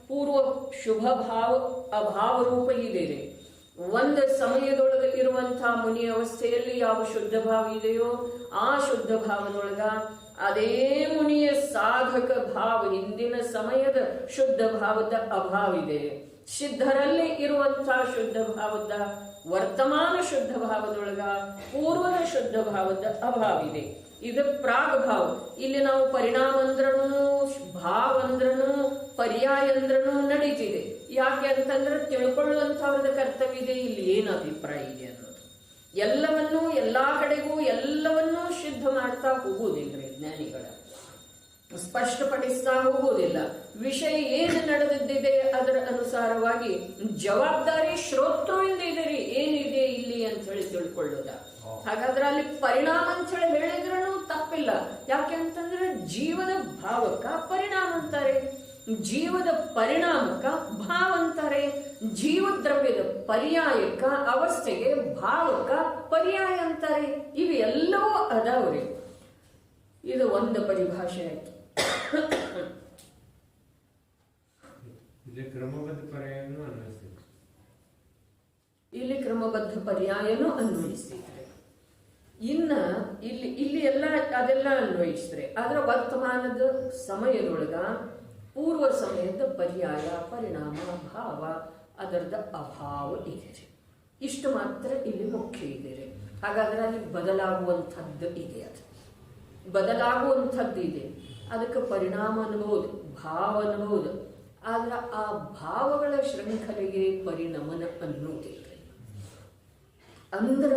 ಪೂರ್ವ ಶುಭ ಭಾವ ಅಭಾವ ರೂಪ ಇದೆ. ಒಂದು ಸಮಯದೊಳಗೆ ಇರುವಂತಹ ಮುನಿ ಅವಸ್ಥೆಯಲ್ಲಿ ಯಾವ ಶುದ್ಧ ಭಾವ ಇದೆಯೋ ಆ ಶುದ್ಧ ಭಾವದೊಳಗ ಅದೇ ಮುನಿಯ ಸಾಧಕ ಭಾವ ಹಿಂದಿನ ಸಮಯದ ಶುದ್ಧ ಭಾವದ ಅಭಾವ ಇದೆ. ಸಿದ್ಧರಲ್ಲಿ ಇರುವಂತಹ ಶುದ್ಧ ಭಾವದ ವರ್ತಮಾನ ಶುದ್ಧ ಭಾವದೊಳಗ ಪೂರ್ವದ ಶುದ್ಧ ಭಾವದ ಅಭಾವಿದೆ. ಇದು ಪ್ರಾಗ್ ಭಾವ. ಇಲ್ಲಿ ನಾವು ಪರಿಣಾಮ ಅಂದ್ರನು, ಭಾವ ಅಂದ್ರನು, ಪರ್ಯಾಯ ಅಂದ್ರನು ನಡೀತಿದೆ. ಯಾಕೆ ಅಂತಂದ್ರೆ ತಿಳ್ಕೊಳ್ಳುವಂಥವ್ರದ ಕರ್ತವ್ಯ ಇದೆ. ಇಲ್ಲಿ ಏನು ಅಭಿಪ್ರಾಯ ಇದೆ ಅನ್ನೋದು ಎಲ್ಲವನ್ನೂ ಎಲ್ಲಾ ಕಡೆಗೂ ಎಲ್ಲವನ್ನೂ ಶುದ್ಧ ಮಾಡ್ತಾ ಹೋಗುವುದಿಲ್ರಿ ಜ್ಞಾನಿಗಳ, ಸ್ಪಷ್ಟಪಡಿಸ್ತಾ ಹೋಗುವುದಿಲ್ಲ. ವಿಷಯ ಏನು ನಡೆದಿದ್ದಿದೆ ಅದರ ಅನುಸಾರವಾಗಿ ಜವಾಬ್ದಾರಿ ಶ್ರೋತೃವಿಂದ ಇದೆ ರೀ, ಏನಿದೆ ಇಲ್ಲಿ ಅಂತ ಹೇಳಿ ತಿಳ್ಕೊಳ್ಳೋದ. ಹಾಗಾದ್ರೆ ಅಲ್ಲಿ ಪರಿಣಾಮ ಅಂತ ಹೇಳಿ ಹೇಳಿದ್ರೂ ತಪ್ಪಿಲ್ಲ. ಯಾಕೆ ಅಂತಂದ್ರೆ ಜೀವದ ಭಾವಕ್ಕ ಪರಿಣಾಮ ಅಂತಾರೆ, ಜೀವದ ಪರಿಣಾಮಕ್ಕ ಭಾವ ಅಂತಾರೆ, ಜೀವದ್ರವ್ಯದ ಪರ್ಯಾಯಕ್ಕ ಅವಸ್ಥೆಗೆ ಭಾವಕ್ಕ ಪರ್ಯಾಯ ಅಂತಾರೆ. ಇವೆಲ್ಲವೂ ಅದಾವ್ರಿ. ಇದು ಒಂದು ಪರಿಭಾಷೆ ಆಯ್ತು. ಕ್ರಮಬದ್ಧ ಪರ್ಯಾಯನೂ ಅನ್ವಯಿಸ್ತೀವಿ. ಇಲ್ಲಿ ಕ್ರಮಬದ್ಧ ಪರ್ಯಾಯನೂ ಅನ್ವಯಿಸ್ತಿದ್ರೆ, ಇನ್ನ ಇಲ್ಲಿ ಇಲ್ಲಿ ಎಲ್ಲ ಅದೆಲ್ಲ ಅನ್ವಯಿಸಿದ್ರೆ ಅದರ ವರ್ತಮಾನದ ಸಮಯದೊಳಗ ಪೂರ್ವ ಸಮಯದ ಪರ್ಯಾಯ ಪರಿಣಾಮ ಭಾವ ಅದರದ ಅಭಾವ ಇದೆ. ಇಷ್ಟು ಮಾತ್ರ ಇಲ್ಲಿ ಮುಖ್ಯ ಇದೆ. ಹಾಗಾದ್ರೆ ಅಲ್ಲಿ ಬದಲಾಗುವಂಥದ್ದು ಇದೆ, ಅದು ಬದಲಾಗುವಂಥದ್ದು ಇದೆ. ಅದಕ್ಕೆ ಪರಿಣಾಮ ಅನ್ಬಹುದು, ಭಾವ ಅನ್ಬಹುದು. ಆದ್ರೆ ಆ ಭಾವಗಳ ಶೃಂಖಲೆಗೆ ಪರಿಣಮನ ಅನ್ನುವುದಿಲ್ಲ. ಅಂದ್ರ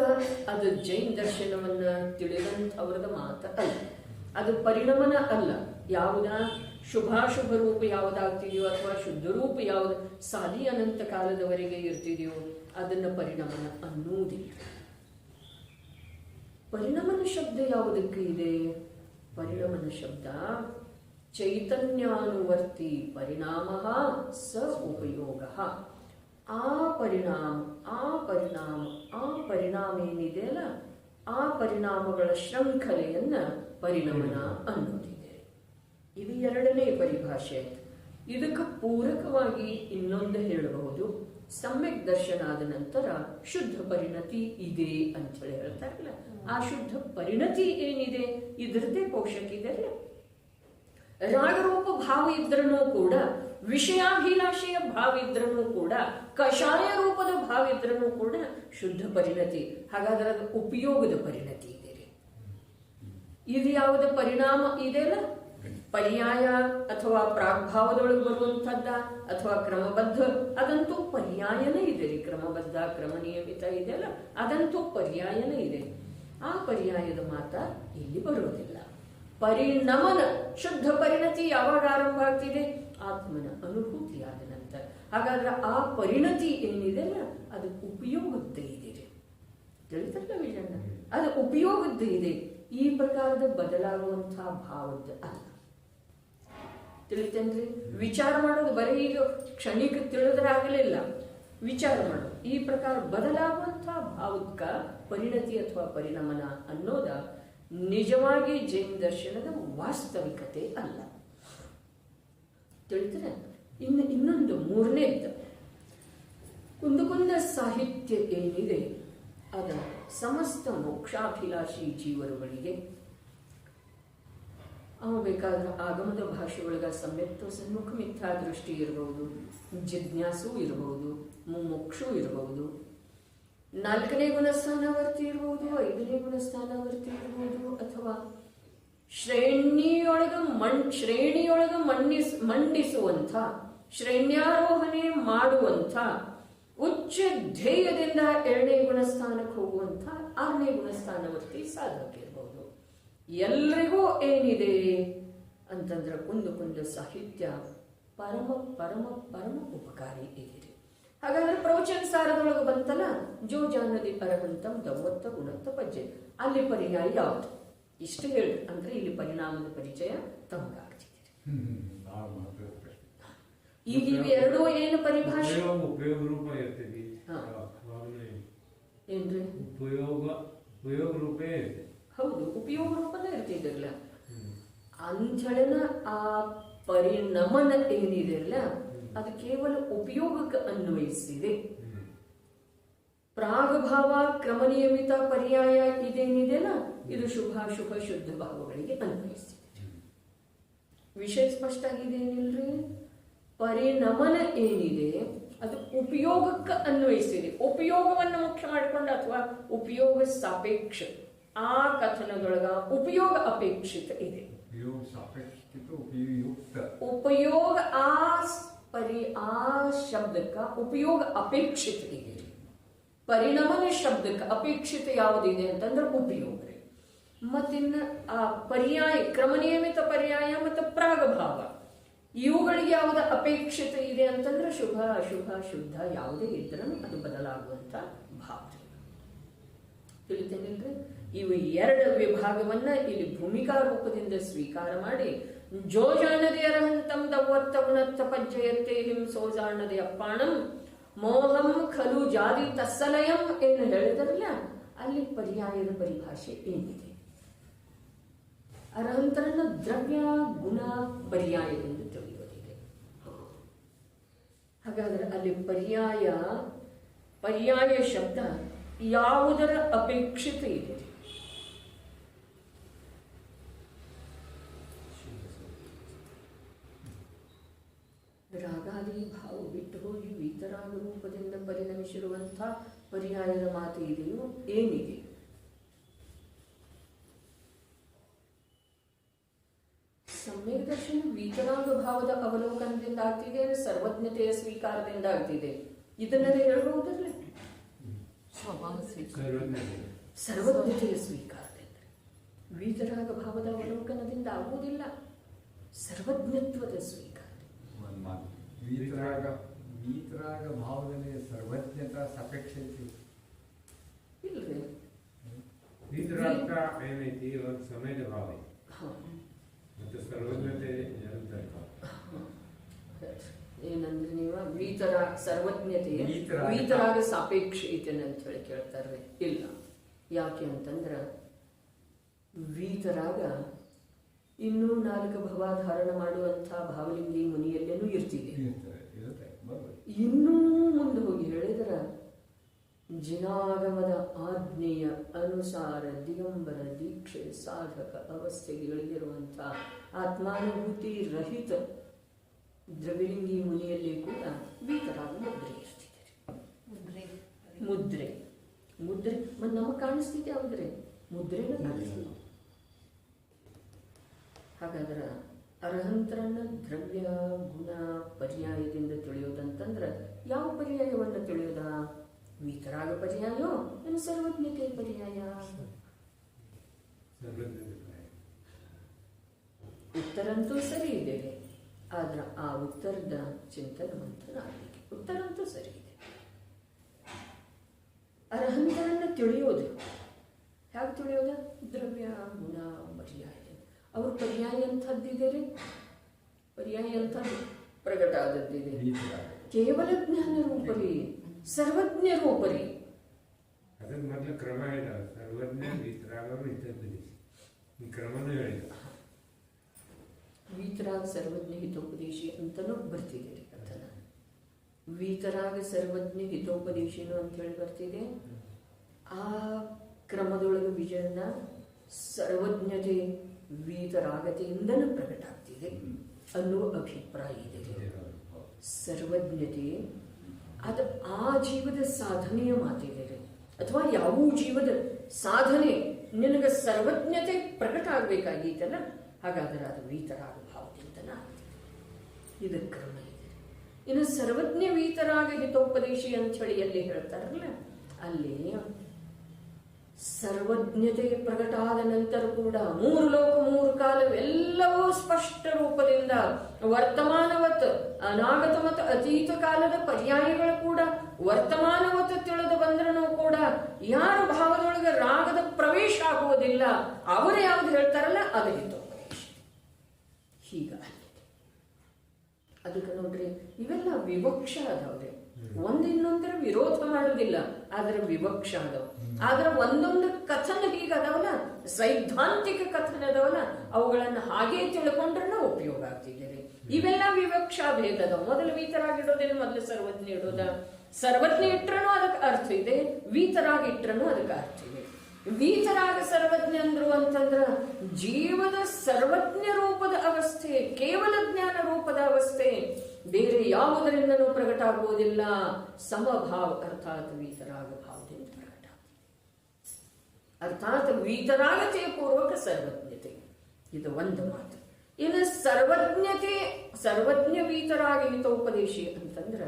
ಅದು ಜೈನ್ ದರ್ಶನವನ್ನ ತಿಳಿದಂಥವ್ರದ ಮಾತ ಅಲ್ಲ, ಅದು ಪರಿಣಮನ ಅಲ್ಲ. ಯಾವುದ ಶುಭಾಶುಭ ರೂಪ ಯಾವುದಾಗ್ತಿದೆಯೋ ಅಥವಾ ಶುದ್ಧ ರೂಪ ಯಾವ್ದು ಸಾಲಿ ಅನಂತ ಕಾಲದವರೆಗೆ ಇರ್ತಿದೆಯೋ ಅದನ್ನ ಪರಿಣಮನ ಅನ್ನುವುದಿಲ್ಲ. ಪರಿಣಮನ ಶಬ್ದ ಯಾವುದಕ್ಕೆ ಇದೆ? ಪರಿಣಮನ ಶಬ್ದ ಚೈತನ್ಯಾನುವರ್ತಿ ಪರಿಣಾಮ ಸ ಉಪಯೋಗ. ಆ ಪರಿಣಾಮ ಏನಿದೆಯಲ್ಲ, ಆ ಪರಿಣಾಮಗಳ ಶೃಂಖಲೆಯನ್ನ ಪರಿಣಮನ ಅನ್ನೋದಿದೆ. ಇದು ಎರಡನೇ ಪರಿಭಾಷೆ ಆಯ್ತು. ಇದಕ್ಕೆ ಪೂರಕವಾಗಿ ಇನ್ನೊಂದು ಹೇಳಬಹುದು. ಸಮ್ಯಕ್ ದರ್ಶನ ಆದ ನಂತರ ಶುದ್ಧ ಪರಿಣತಿ ಇದೆ ಅಂತ ಹೇಳಿ ಹೇಳ್ತಾರಲ್ಲ, ಆ ಶುದ್ಧ ಪರಿಣತಿ ಏನಿದೆ ಇದರದ್ದೇ ಪೋಷಕ ಇದೆ. ರಾಗರೂಪ ಭಾವ ಇದ್ರೂ ಕೂಡ, ವಿಷಯಾಭಿಲಾಷೆಯ ಭಾವ ಇದ್ರೂ ಕೂಡ, ಕಷಾಯ ರೂಪದ ಭಾವ ಇದ್ರೂ ಕೂಡ ಶುದ್ಧ ಪರಿಣತಿ. ಹಾಗಾದ್ರೆ ಅದು ಉಪಯೋಗದ ಪರಿಣತಿ ಇದೆ. ಇದು ಯಾವುದ ಪರಿಣಾಮ ಇದೆಯಲ್ಲ, ಪರ್ಯಾಯ ಅಥವಾ ಪ್ರಾಗ್ಭಾವದೊಳಗೆ ಬರುವಂಥದ್ದ ಅಥವಾ ಕ್ರಮಬದ್ಧ, ಅದಂತೂ ಪರ್ಯಾಯನೇ ಇದೆ ರೀ. ಕ್ರಮಬದ್ಧ ಕ್ರಮನಿಯಮಿತ ಇದೆಯಲ್ಲ, ಅದಂತೂ ಪರ್ಯಾಯನೇ ಇದೆ. ಆ ಪರ್ಯಾಯದ ಮಾತ ಇಲ್ಲಿ ಬರೋದಿಲ್ಲ. ಪರಿಣಮನ ಶುದ್ಧ ಪರಿಣತಿ ಯಾವಾಗ ಆರಂಭ ಆಗ್ತಿದೆ? ಆತ್ಮನ ಅನುಭೂತಿಯಾದ ನಂತರ. ಹಾಗಾದ್ರೆ ಆ ಪರಿಣತಿ ಏನಿದೆಲ್ಲ ಅದು ಉಪಯೋಗದ್ದೇ ಇದೆ. ತಿಳಿತಲ್ಲ ವಿಜಯಣ್ಣ, ಅದು ಉಪಯೋಗದ್ದೇ ಇದೆ. ಈ ಪ್ರಕಾರದ ಬದಲಾಗುವಂತಹ ಭಾವದ ಅಲ್ಲ. ತಿಳಿತೇನ್ರಿ? ವಿಚಾರ ಮಾಡೋದು ಬರೀ ಈಗ ಕ್ಷಣಿಕ ತಿಳಿದ್ರೆ ಆಗಲಿಲ್ಲ. ವಿಚಾರ ಮಾಡೋದು ಈ ಪ್ರಕಾರ ಬದಲಾಗುವಂತಹ ಭಾವಕ್ಕ ಪರಿಣತಿ ಅಥವಾ ಪರಿಣಮನ ಅನ್ನೋದ ನಿಜವಾಗಿ ಜೈನ ದರ್ಶನದ ವಾಸ್ತವಿಕತೆ ಅಲ್ಲ. ತಿಳಿದ್ರೆ ಇನ್ನೊಂದು ಮೂರನೇದ್ದು, ಕುಂದ ಸಾಹಿತ್ಯ ಏನಿದೆ ಅದ ಸಮಸ್ತ ಮೋಕ್ಷಾಭಿಲಾಷಿ ಜೀವರುಗಳಿಗೆ ಅವ ಬೇಕಾದ್ರೆ ಆಗಮದ ಭಾಷೆಯೊಳಗ ಸಮ್ಯಕ್ತ ಸನ್ಮುಖ ಮಿಥ್ಯಾ ದೃಷ್ಟಿ ಇರಬಹುದು, ಜಿಜ್ಞಾಸು ಇರಬಹುದು, ಮುಮುಕ್ಷು ಇರಬಹುದು, 4ನೇ ಗುಣಸ್ಥಾನವರ್ತಿ ಇರಬಹುದು, 5ನೇ ಗುಣಸ್ಥಾನವರ್ತಿ ಇರಬಹುದು, ಅಥವಾ ಶ್ರೇಣಿಯೊಳಗ ಮಂಡಿಸುವಂಥ, ಶ್ರೇಣ್ಯಾರೋಹಣೆ ಮಾಡುವಂಥ, ಉಚ್ಚ ಧ್ಯೇಯದಿಂದ 2ನೇ ಗುಣಸ್ಥಾನಕ್ಕೆ ಹೋಗುವಂಥ 6ನೇ ಗುಣಸ್ಥಾನವರ್ತಿ ಸಾಧಕ ಇರಬಹುದು. ಎಲ್ರಿಗೂ ಏನಿದೆ ಅಂತಂದ್ರೆ ಕುಂದ ಸಾಹಿತ್ಯ ಪರಮ ಪರಮ ಪರಮ ಉಪಕಾರಿ ಇದೆ. ಹಾಗಾದ್ರೆ ಪ್ರವಚನ ಸಾರದೊಳಗೆ ಬಂತಲ್ಲ, ಜೋ ಜಾನದಿ ಅರಹಂತಂ ದವತ್ತ ಗುಣತ್ತ ಪಜ್ಜೆ, ಅಲ್ಲಿ ಪರ್ಯಾಯ ಯಾವುದು? ಇಷ್ಟು ಹೇಳಿ ಅಂದ್ರೆ ಇಲ್ಲಿ ಪರಿಣಾಮದ ಪರಿಚಯ ತಮಗಾಗ್ತಿದೆ. ಈಗ ಇವೆರಡೂ ಏನು ಪರಿಭಾಷೆ? ಉಪಯೋಗ ರೂಪ ಇರ್ತೀವಿ ಏನ್ರಿ? ಉಪಯೋಗ ರೂಪೇ ಇರ್ತದೆ. ಹೌದು, ಉಪಯೋಗ ರೂಪನೇ ಇರ್ತಿದ್ರಲ್ಲ ಅಂಥೇಳಿನ ಆ ಪರಿಣಮನ ಏನಿದೆಯಲ್ಲ ಅದು ಕೇವಲ ಉಪಯೋಗಕ್ಕೆ ಅನ್ವಯಿಸಿದೆ. ಪ್ರಾಗಭಾವ ಕ್ರಮನಿಯಮಿತ ಪರ್ಯಾಯ ಇದೇನಿದೆಯಲ್ಲ ಇದು ಶುಭಾಶುಭ ಶುದ್ಧ ಭಾವಗಳಿಗೆ ಅನ್ವಯಿಸಿದೆ. ವಿಷಯ ಸ್ಪಷ್ಟ ಆಗಿದೆ ಏನಿಲ್ರಿ? ಪರಿಣಮನ ಏನಿದೆ ಅದು ಉಪಯೋಗಕ್ಕೆ ಅನ್ವಯಿಸಿದೆ. ಉಪಯೋಗವನ್ನು ಮುಖ್ಯ ಮಾಡಿಕೊಂಡು ಅಥವಾ ಉಪಯೋಗ ಸಾಪೇಕ್ಷ ಆ ಕಥನದೊಳಗ ಉಪಯೋಗ ಅಪೇಕ್ಷಿತ ಇದೆ. ಉಪಯೋಗ ಆ ಶಬ್ದಕ್ಕ ಉಪಯೋಗ ಅಪೇಕ್ಷಿತ ಇದೆ. ಪರಿಣಮನ ಶಬ್ದಕ್ಕೆ ಅಪೇಕ್ಷಿತ ಯಾವುದಿದೆ ಅಂತಂದ್ರೆ ಉಪಯೋಗ ರೀ. ಮತ್ತಿನ್ನ ಆ ಪರ್ಯಾಯ ಕ್ರಮನಿಯಮಿತ ಪರ್ಯಾಯ ಮತ್ತು ಪ್ರಾಗಭಾವ ಇವುಗಳಿಗೆ ಯಾವ್ದು ಅಪೇಕ್ಷಿತ ಇದೆ ಅಂತಂದ್ರೆ ಶುಭ ಅಶುಭ ಶುದ್ಧ ಯಾವುದೇ ಇದ್ರೂ ಅದು ಬದಲಾಗುವಂತ ಭಾವ. ತಿಳಿತೇನಿಲ್ರಿ? ಇವು ಎರಡು ವಿಭಾಗವನ್ನ ಇಲ್ಲಿ ಭೂಮಿಕಾ ರೂಪದಿಂದ ಸ್ವೀಕಾರ ಮಾಡಿ ಜೋ ಜಾಣದೆ ಅರ್ಹಂತಂ ದವ್ವತ್ತ ಉಣತ್ತ ಪಜ್ಜಯತ್ತೆ ಹಿಂಸೋ ಜಾಣದೆ ಅಪ್ಪಾಣಂ ಮೋಹಂ ಖಲು ಜಾತಿ ತಸ್ಸಲಯಂ ಏನು ಹೇಳಿದ್ರಲ್ಲ, ಅಲ್ಲಿ ಪರ್ಯಾಯದ ಪರಿಭಾಷೆ ಏನಿದೆ? ಅರ್ಹಂತರನ್ನ ದ್ರವ್ಯ ಗುಣ ಪರ್ಯಾಯದಿಂದ ತಿಳಿಯೋದಿದೆ. ಹಾಗಾದ್ರೆ ಅಲ್ಲಿ ಪರ್ಯಾಯ ಶಬ್ದ ಯಾವುದರ ಅಪೇಕ್ಷಿತ ಇದೆ? ರಾಗಾದಿ ಭಾವ ಬಿಟ್ಟು ಹೋಗಿ ವೀತರಾಗ ರೂಪದಿಂದ ಪರಿಣಮಿಸಿರುವಂತಹ ಪರ್ಯಾಯದ ಮಾತು ಇದೆಯೋ ಏನಿದೆ? ಸಮ್ಯಕ್ ದರ್ಶನ ವೀತರಾಗ ಭಾವದ ಅವಲೋಕನದಿಂದ ಆಗ್ತಿದೆ, ಸರ್ವಜ್ಞತೆಯ ಸ್ವೀಕಾರದಿಂದ ಆಗ್ತಿದೆ. ಇದನ್ನೆಲ್ಲ ಹೇಳಬಹುದಲ್ಲ? ಸರ್ವಜ್ಞತೆಯ ಸ್ವೀಕಾರದಿಂದ ವೀತರಾಗ ಭಾವದ ಅವಲೋಕನದಿಂದ ಆಗುವುದಿಲ್ಲ, ಸರ್ವಜ್ಞತ್ವದ ಸ್ವೀಕಾರ. ವೀತರಾಗ ಭಾವದಲ್ಲಿ ಸರ್ವಜ್ಞತಾ ಸಾಪೇಕ್ಷತೆ ಇಲ್ರಿ. ವೀತರಾಗ ಏನೈತಿ ಒಂದು ಸಮಯದ ಭಾವ ಮತ್ತು ಸರ್ವಜ್ಞತೆ ನಿರಂತರ ಭಾವ. ಏನಂದ್ರೆ ನೀವು ಸರ್ವಜ್ಞತೆ ವೀತರಾಗ ಸಾಪೇಕ್ಷ ಐತೇನೆ ಅಂತ ಹೇಳಿ ಕೇಳ್ತಾರ್ರಿ. ಇಲ್ಲ. ಯಾಕೆ ಅಂತಂದ್ರ ವೀತರಾಗ ಇನ್ನೂ 4 ಭವಾಧಾರಣ ಮಾಡುವಂತಹ ಭಾವಲಿಂಗಿ ಮುನಿಯಲ್ಲೇನೂ ಇರ್ತಿದೆ. ಇನ್ನೂ ಮುಂದೆ ಹೋಗಿ ಹೇಳಿದ್ರ ಜಿನಾಗಮದ ಆಜ್ಞೆಯ ಅನುಸಾರ ದಿಗಂಬರ ದೀಕ್ಷೆ ಸಾಧಕ ಅವಸ್ಥೆಗಳಿರುವಂತಹ ಆತ್ಮಾನುಭೂತಿ ರಹಿತ ದ್ರವಿಲಿಂಗಿ ಮುನಿಯಲ್ಲಿ ಕೂಡ ವೀತರಾಗ ಮುದ್ರೆ ಇರ್ತಿದೆ. ಮುದ್ರೆ ಮತ್ತೆ ನಮಗೆ ಕಾಣಿಸ್ತಿದೆ ಯಾವ್ದ್ರೆ ಮುದ್ರೆನ ಕಾಣಿಸ್ತಿದೆ. ಹಾಗಾದ್ರೆ ಅರ್ಹಂತರನ್ನ ದ್ರವ್ಯ ಗುಣ ಪರ್ಯಾಯದಿಂದ ತಿಳಿಯೋದಂತಂದ್ರ ಯಾವ ಪರ್ಯಾಯವನ್ನು ತಿಳಿಯೋದ? ವೀತರಾಗ ಪರ್ಯಾಯೋ ಏನು ಸರ್ವಜ್ಞತೆ ಪರ್ಯಾಯ? ಉತ್ತರಂತೂ ಸರಿ ಇದೆ, ಆದ್ರೆ ಆ ಉತ್ತರದ ಚಿಂತನೆ ಮಂಥನ ಆಗಲಿಕ್ಕೆ ಉತ್ತರಂತೂ ಸರಿ ಇದೆ. ಅರ್ಹಂತರನ್ನ ತಿಳಿಯೋದು ಹೇಗೆ ತಿಳಿಯೋದ? ದ್ರವ್ಯ ಗುಣ ಪರ್ಯಾಯ. ಅವ್ರ ಪರ್ಯಾಯ ಎಂಥದ್ದಿದೆ ರೀ? ಪರ್ಯಾಯ ಎಂಥದ್ದು ಪ್ರಕಟ ಆದದ್ದಿದೆ. ಕೇವಲ ಜ್ಞಾನ ರೂಪರಿ, ಸರ್ವಜ್ಞ ರೂಪರಿ. ಅದಕ್ಕೆ ಮೊದಲು ಕ್ರಮ ಹೇಳಿದ ಸರ್ವಜ್ಞ ವೀತರಾಗರು ಹಿತೋಪದೇಶ, ಈ ಕ್ರಮನೂ ಹೇಳಿದ. ವೀತರಾಗ ಸರ್ವಜ್ಞ ಹಿತೋಪದೇಶಿ ಅಂತನೂ ಬರ್ತಿದೆ ರೀ ಕಥನ. ವೀತರಾಗ ಸರ್ವಜ್ಞ ಹಿತೋಪದೇಶಿನು ಅಂತ ಹೇಳಿ ಬರ್ತಿದೆ. ಆ ಕ್ರಮದೊಳಗೆ ವಿಜಯನ ಸರ್ವಜ್ಞತೆ ವೀತರಾಗತೆಯಿಂದಲೂ ಪ್ರಕಟ ಆಗ್ತಿದೆ ಅನ್ನುವ ಅಭಿಪ್ರಾಯ ಇದೆ. ಸರ್ವಜ್ಞತೆ ಅದು ಆ ಜೀವದ ಸಾಧನೆಯ ಮಾತಿದೆ, ಅಥವಾ ಯಾವ ಜೀವದ ಸಾಧನೆ ನಿನಗೆ ಸರ್ವಜ್ಞತೆ ಪ್ರಕಟ ಆಗಬೇಕಾಗಿತ್ತಲ್ಲ, ಹಾಗಾದರೆ ಅದು ವೀತರಾಗ ಭಾವದಿಂದನ ಆಗ್ತಿದೆ. ಇದಕ್ಕೆ ಕ್ರಮ ಇದೆ. ಇನ್ನು ಸರ್ವಜ್ಞ ವೀತರಾಗ ಹಿತೋಪದೇಶಿ ಅಂತ ಹೇಳಿ ಎಲ್ಲಿ ಹೇಳ್ತಾರಲ್ಲ, ಅಲ್ಲಿ ಸರ್ವಜ್ಞತೆ ಪ್ರಕಟ ಆದ ನಂತರ ಕೂಡ 3 ಲೋಕ 3 ಕಾಲವೆಲ್ಲವೂ ಸ್ಪಷ್ಟ ರೂಪದಿಂದ ವರ್ತಮಾನವತ್ ಅನಾಗತ ಮತ್ತು ಅತೀತ ಕಾಲದ ಪರ್ಯಾಯಗಳು ಕೂಡ ವರ್ತಮಾನವತ್ ತಿಳಿದು ಬಂದ್ರೂ ಕೂಡ ಯಾರ ಭಾವದೊಳಗೆ ರಾಗದ ಪ್ರವೇಶ ಆಗುವುದಿಲ್ಲ ಅವರು ಯಾವ್ದು ಹೇಳ್ತಾರಲ್ಲ ಅದು ಹಿತೋಪದೇಶ. ಹೀಗ ಅದಕ್ಕೆ ನೋಡ್ರಿ, ಇವೆಲ್ಲ ವಿವಕ್ಷ ಅದಾವ್ರಿ. ಒಂದಿನ್ನೊಂದರ ವಿರೋಧ ಮಾಡುವುದಿಲ್ಲ, ಆದ್ರೆ ವಿವಕ್ಷ ಅದಾವ. ಆದ್ರೆ ಒಂದೊಂದು ಕಥನ ಹೀಗದಾವಲ್ಲ, ಸೈದ್ಧಾಂತಿಕ ಕಥನ ಅದಾವಲ್ಲ, ಅವುಗಳನ್ನ ಹಾಗೆ ತಿಳ್ಕೊಂಡ್ರೆ ಉಪಯೋಗ ಆಗ್ತಿದೆ. ಇವೆಲ್ಲ ವಿವಕ್ಷಾ ಭೇದ ಅದಾವ. ಮೊದಲು ವೀತರಾಗಿಡೋದೇನು, ಮೊದಲು ಸರ್ವಜ್ಞ ಇಡೋದ. ಸರ್ವಜ್ಞ ಇಟ್ರನು ಅದಕ್ಕೆ ಅರ್ಥ ಇದೆ, ವೀತರಾಗಿಟ್ರನು ಅದಕ್ಕೆ ಅರ್ಥ ಇದೆ. ವೀತರಾಗ ಸರ್ವಜ್ಞ ಅಂದ್ರು ಅಂತಂದ್ರ ಜೀವದ ಸರ್ವಜ್ಞ ರೂಪದ ಅವಸ್ಥೆ, ಕೇವಲ ಜ್ಞಾನ ರೂಪದ ಅವಸ್ಥೆ, ಬೇರೆ ಯಾವುದರಿಂದನೂ ಪ್ರಕಟ ಆಗುವುದಿಲ್ಲ. ಸಮಭಾವ ಅರ್ಥಾತ್ ವೀತರಾಗ ಭಾವದಿಂದ ಪ್ರಕಟ, ಅರ್ಥಾತ್ ವೀತರಾಗತೆಯ ಪೂರ್ವಕ ಸರ್ವಜ್ಞತೆ. ಇದು ಒಂದು ಮಾತು. ಇನ್ನು ಸರ್ವಜ್ಞತೆ, ಸರ್ವಜ್ಞ ವೀತರಾಗ ಹಿತೋಪದೇಶಿ ಅಂತಂದ್ರ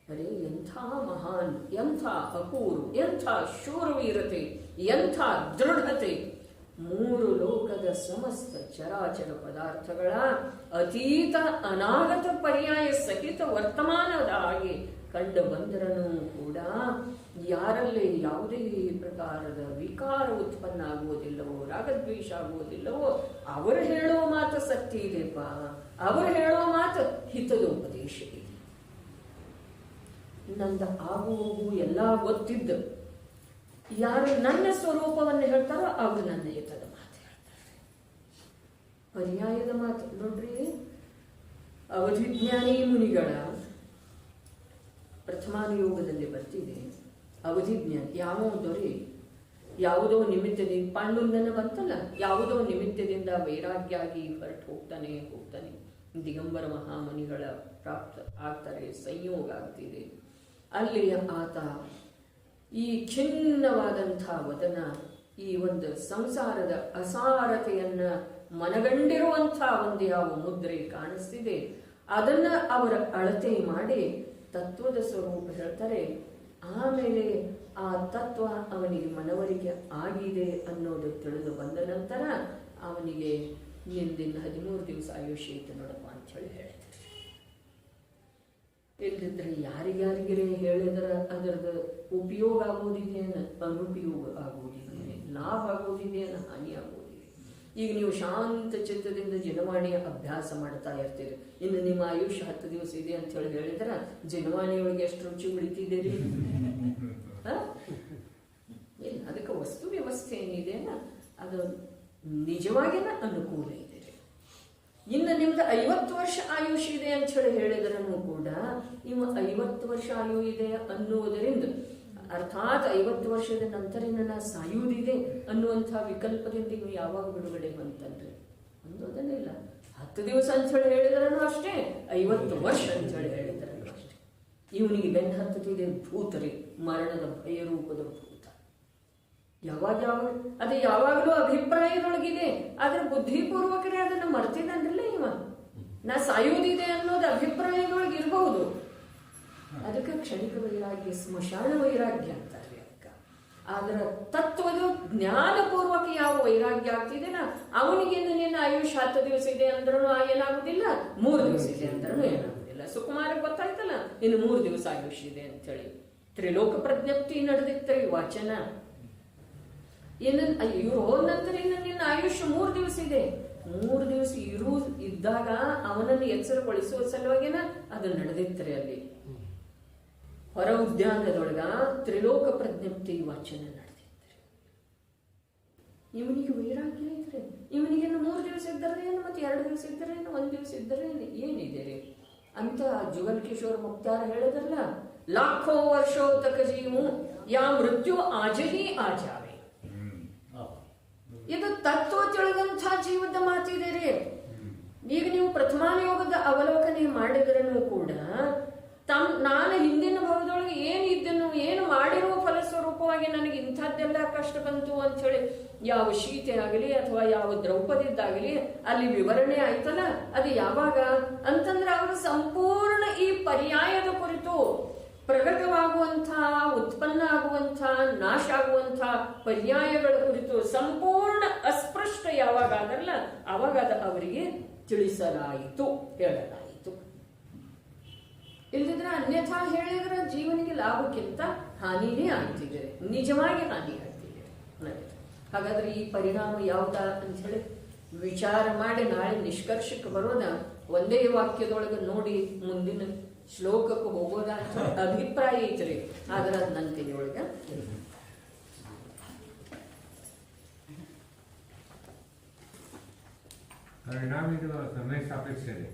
ಅರೆ ಎಂಥ ಮಹಾನ್, ಎಂಥ ಅಪೂರ್ವ, ಎಂಥ ಶೂರವೀರತೆ, ಎಂಥ ದೃಢತೆ. ಮೂರು ಲೋಕದ ಸಮಸ್ತ ಚರಾಚರ ಪದಾರ್ಥಗಳ ಅತೀತ ಅನಾಗತ ಪರ್ಯಾಯ ಸಹಿತ ವರ್ತಮಾನದ ಹಾಗೆ ಕಂಡು ಬಂದರನು ಕೂಡ ಯಾರಲ್ಲಿ ಯಾವುದೇ ಪ್ರಕಾರದ ವಿಕಾರ ಉತ್ಪನ್ನ ಆಗುವುದಿಲ್ಲವೋ, ರಾಗದ್ವೇಷ ಆಗುವುದಿಲ್ಲವೋ, ಅವರು ಹೇಳೋ ಮಾತು ಸತ್ಯ ಇದೆಪ್ಪ, ಅವರು ಹೇಳೋ ಮಾತು ಹಿತದ ಉಪದೇಶ ಇದೆ. ನಂದ ಆಗು ಹೋಗು ಎಲ್ಲ ಗೊತ್ತಿದ್ದ ಯಾರು ನನ್ನ ಸ್ವರೂಪವನ್ನು ಹೇಳ್ತಾರೋ ಅವರು ನನ್ನ ಹಿತದ ಮಾತು ಹೇಳ್ತಾರೆ. ಪರ್ಯಾಯದ ಮಾತು ನೋಡ್ರಿ, ಅವಧಿಜ್ಞಾನಿ ಮುನಿಗಳ ಪ್ರಥಮಾನುಯೋಗದಲ್ಲಿ ಬರ್ತಿದೆ. ಅವಧಿಜ್ಞಾನಿ ಯಾವ ದೊರೆ ಯಾವುದೋ ನಿಮಿತ್ತದಿಂದ, ಪಾಂಡುಂದನ ಬಂತಲ್ಲ, ಯಾವುದೋ ನಿಮಿತ್ತದಿಂದ ವೈರಾಗ್ಯ ಆಗಿ ಹೊರಟು ಹೋಗ್ತಾನೆ. ದಿಗಂಬರ ಮಹಾಮುನಿಗಳ ಪ್ರಾಪ್ತ ಆಗ್ತಾರೆ, ಸಂಯೋಗ ಆಗ್ತಿದೆ. ಅಲ್ಲಿ ಆತ ಈ ಖಿನ್ನವಾದಂಥ ವದನ, ಈ ಒಂದು ಸಂಸಾರದ ಅಸಾರತೆಯನ್ನ ಮನಗಂಡಿರುವಂಥ ಒಂದು ಯಾವ ಮುದ್ರೆ ಕಾಣಿಸ್ತಿದೆ, ಅದನ್ನ ಅವರ ಅಳತೆ ಮಾಡಿ ತತ್ವದ ಸ್ವರೂಪ ಹೇಳ್ತಾರೆ. ಆಮೇಲೆ ಆ ತತ್ವ ಅವನಿಗೆ ಮನವರಿಕೆ ಆಗಿದೆ ಅನ್ನೋದು ತಿಳಿದು ಬಂದ ನಂತರ ಅವನಿಗೆ ನಿಂದಿನ 13 ದಿವಸ ಆಯುಷ್ಯ ಐತೆ ನೋಡಪ್ಪ ಅಂತ ಹೇಳಿ ಹೇಳಿದ್ರು. ಇಲ್ಲದಿದ್ರೆ ಯಾರಿಗಾರಿಗರೆ ಹೇಳಿದ್ರೆ ಅದರದ ಉಪಯೋಗ ಆಗೋದಿದೆಯೇನು, ಅನುಪಯೋಗ ಆಗೋದಿದೆಯೇ, ಲಾಭ ಆಗೋದಿದೆಯೇನು, ಹಾನಿ ಆಗೋದಿದೆ. ಈಗ ನೀವು ಶಾಂತ ಚಿತ್ತದಿಂದ ಜನವಾಣಿಯ ಅಭ್ಯಾಸ ಮಾಡ್ತಾ ಇರ್ತೀರಿ. ಇನ್ನು ನಿಮ್ಮ ಆಯುಷ್ಯ 10 ದಿವಸ ಇದೆ ಅಂತ ಹೇಳಿ ಹೇಳಿದ್ರೆ ಜನವಾಣಿಯೊಳಗೆ ಎಷ್ಟು ರುಚಿ ಉಳಿತಿದ್ದೀರಿ? ಅದಕ್ಕೆ ವಸ್ತು ವ್ಯವಸ್ಥೆ ಏನಿದೆ ಅದು ನಿಜವಾಗಿನ ಅನುಕೂಲ ಇದೆ. ಇನ್ನು ನಿಮ್ದು 50 ವರ್ಷ ಆಯುಷ್ ಇದೆ ಅಂತ ಹೇಳಿ ಹೇಳಿದ್ರೂ ಕೂಡ ಇವ 50 ವರ್ಷ ಆಯು ಇದೆ ಅನ್ನುವುದರಿಂದ, ಅರ್ಥಾತ್ 50 ವರ್ಷದ ನಂತರ ನಾ ಸಾಯುವುದಿದೆ ಅನ್ನುವಂಥ ವಿಕಲ್ಪದಿಂದ ಇವು ಯಾವಾಗ ಬಿಡುಗಡೆ ಬಂತನ್ರಿ ಅನ್ನೋದನ್ನಿಲ್ಲ. 10 ದಿವಸ ಅಂತ ಹೇಳಿ ಹೇಳಿದ್ರೂ ಅಷ್ಟೇ, 50 ವರ್ಷ ಅಂತ ಹೇಳಿ ಹೇಳಿದ್ರೂ ಅಷ್ಟೇ. ಇವನಿಗೆ ಬೆನ್ನು ಹತ್ತುತ್ತಿದೆ ಭೂತರಿ, ಮರಣದ ಭಯ ರೂಪದ ಭೂತ. ಅದು ಯಾವಾಗಲೂ ಅಭಿಪ್ರಾಯದೊಳಗಿದೆ, ಆದ್ರೆ ಬುದ್ಧಿಪೂರ್ವಕರೇ ಅದನ್ನು ಮರ್ತಿದ್ದಾನ್ರಲ್ಲ ಇವ. ನಾ ಸಾಯುವುದಿದೆ ಅನ್ನೋದು ಅಭಿಪ್ರಾಯದೊಳಗೆ ಇರಬಹುದು. ಅದಕ್ಕೆ ಕ್ಷಣಿಕ ವೈರಾಗ್ಯ, ಸ್ಮಶಾನ ವೈರಾಗ್ಯ ಅಂತಾರೆ ಅದಕ್ಕೆ. ಆದ್ರ ತತ್ವದ ಜ್ಞಾನಪೂರ್ವಕ ಯಾವ ವೈರಾಗ್ಯ ಆಗ್ತಿದೆನಾ ಅವನಿಗೆ ನಿನ್ನ ಆಯುಷ್ಯ 10 ದಿವಸ ಇದೆ ಅಂದ್ರೂ ಏನಾಗುದಿಲ್ಲ, 3 ದಿವಸ ಇದೆ ಅಂದ್ರೂ ಏನಾಗುದಿಲ್ಲ. ಸುಕುಮಾರ ಗೊತ್ತಾಯ್ತಲ್ಲ, ಇನ್ನು 3 ದಿವಸ ಆಯುಷ್ಯ ಇದೆ ಅಂತ ಹೇಳಿ. ತ್ರಿಲೋಕ ಪ್ರಜ್ಞಪ್ತಿ ನಡೆದಿತ್ತರಿ ವಾಚನ. ಇವ್ರು ಹೋದ ನಂತರ ಇನ್ನು ನಿನ್ನ ಆಯುಷ್ಯ 3 ದಿವಸ ಇದೆ. 3 ದಿವಸ ಇದ್ದಾಗ ಅವನನ್ನು ಎಚ್ಚರಗೊಳಿಸುವ ಸಲುವಾಗಿನ ಅದು ನಡೆದಿತ್ತರಿ. ಅಲ್ಲಿ ಹೊರ ಉದ್ಯಾನದೊಳಗ ತ್ರಿಲೋಕ ಪ್ರಜ್ಞಪ್ತಿ ವಾಚನ ನಡೆದಿತ್ತು. ಇವನಿಗೆ ವೈರಾಗ್ಯ ಐತ್ರಿ. ಇವನಿಗೆ 3 ದಿವಸ ಇದ್ದರೇನು, ಮತ್ತೆ 2 ದಿವಸ ಇದ್ದರೇನು, 1 ದಿವಸ ಇದ್ದರೇನು, ಏನಿದೆ ರೀ ಅಂತ ಜುಗಲ್ ಕಿಶೋರ್ ಮುಕ್ತಾರ ಹೇಳಿದ್ರಲ್ಲ, ಲಾಖೋ ವರ್ಷೋ ತಕ ಜೀವು ಯಾ ಮೃತ್ಯು ಆಜಹಿ ಆಜಾವೆ. ಇದು ತತ್ವ ತಿಳಿದಂಥ ಜೀವದ ಮಾತಿದೆ ರೀ. ಈಗ ನೀವು ಪ್ರಥಮಾನುಯೋಗದ ಅವಲೋಕನೆ ಮಾಡಿದ್ರೂ ಕೂಡ ನಾನು ಹಿಂದಿನ ಭಾವದೊಳಗೆ ಏನಿದ್ದನು, ಏನು ಮಾಡಿರುವ ಫಲಸ್ವರೂಪವಾಗಿ ನನಗೆ ಇಂಥದ್ದೆಲ್ಲ ಕಷ್ಟ ಬಂತು ಅಂತ ಹೇಳಿ ಯಾವ ಶೀತೆ ಆಗಲಿ ಅಥವಾ ಯಾವ ದ್ರೌಪದಿದ್ದಾಗಲಿ ಅಲ್ಲಿ ವಿವರಣೆ ಆಯ್ತಲ್ಲ, ಅದು ಯಾವಾಗ ಅಂತಂದ್ರೆ ಅವರು ಸಂಪೂರ್ಣ ಈ ಪರ್ಯಾಯದ ಕುರಿತು ಪ್ರಕಟವಾಗುವಂಥ, ಉತ್ಪನ್ನ ಆಗುವಂಥ, ನಾಶ ಆಗುವಂಥ ಪರ್ಯಾಯಗಳ ಕುರಿತು ಸಂಪೂರ್ಣ ಅಸ್ಪಷ್ಟ ಯಾವಾಗ ಅದಲ್ಲ ಅವಾಗ ಅದು ಅವರಿಗೆ ತಿಳಿಸಲಾಯಿತು, ಹೇಳಲಾಯಿತು. ಇಲ್ಲದಿದ್ರೆ ಅನ್ಯಥಾ ಹೇಳಿದ್ರೆ ಜೀವನಿಗೆ ಲಾಭಕ್ಕಿಂತ ಹಾನಿನೇ ಆಗ್ತಿದೆ, ನಿಜವಾಗಿ ಹಾನಿ ಆಗ್ತಿದೆ. ಹಾಗಾದ್ರೆ ಈ ಪರಿಣಾಮ ಯಾವ್ದಾ ಅಂತ ಹೇಳಿ ವಿಚಾರ ಮಾಡಿ ನಾಳೆ ನಿಷ್ಕರ್ಷಕ್ಕೆ ಬರೋದ ಒಂದೇ ವಾಕ್ಯದೊಳಗೆ ನೋಡಿ ಮುಂದಿನ ಶ್ಲೋಕಕ್ಕೆ ಹೋಗೋದ ಅಭಿಪ್ರಾಯ ಐತ್ರಿ. ಆದ್ರೆ ಅದು ನನ್ನ ಕೈಯೊಳಗ ಪರಿಣಾಮ ಇದು ಸಮಯ ಸಾಪೇಕ್ಷ ಇದೆ.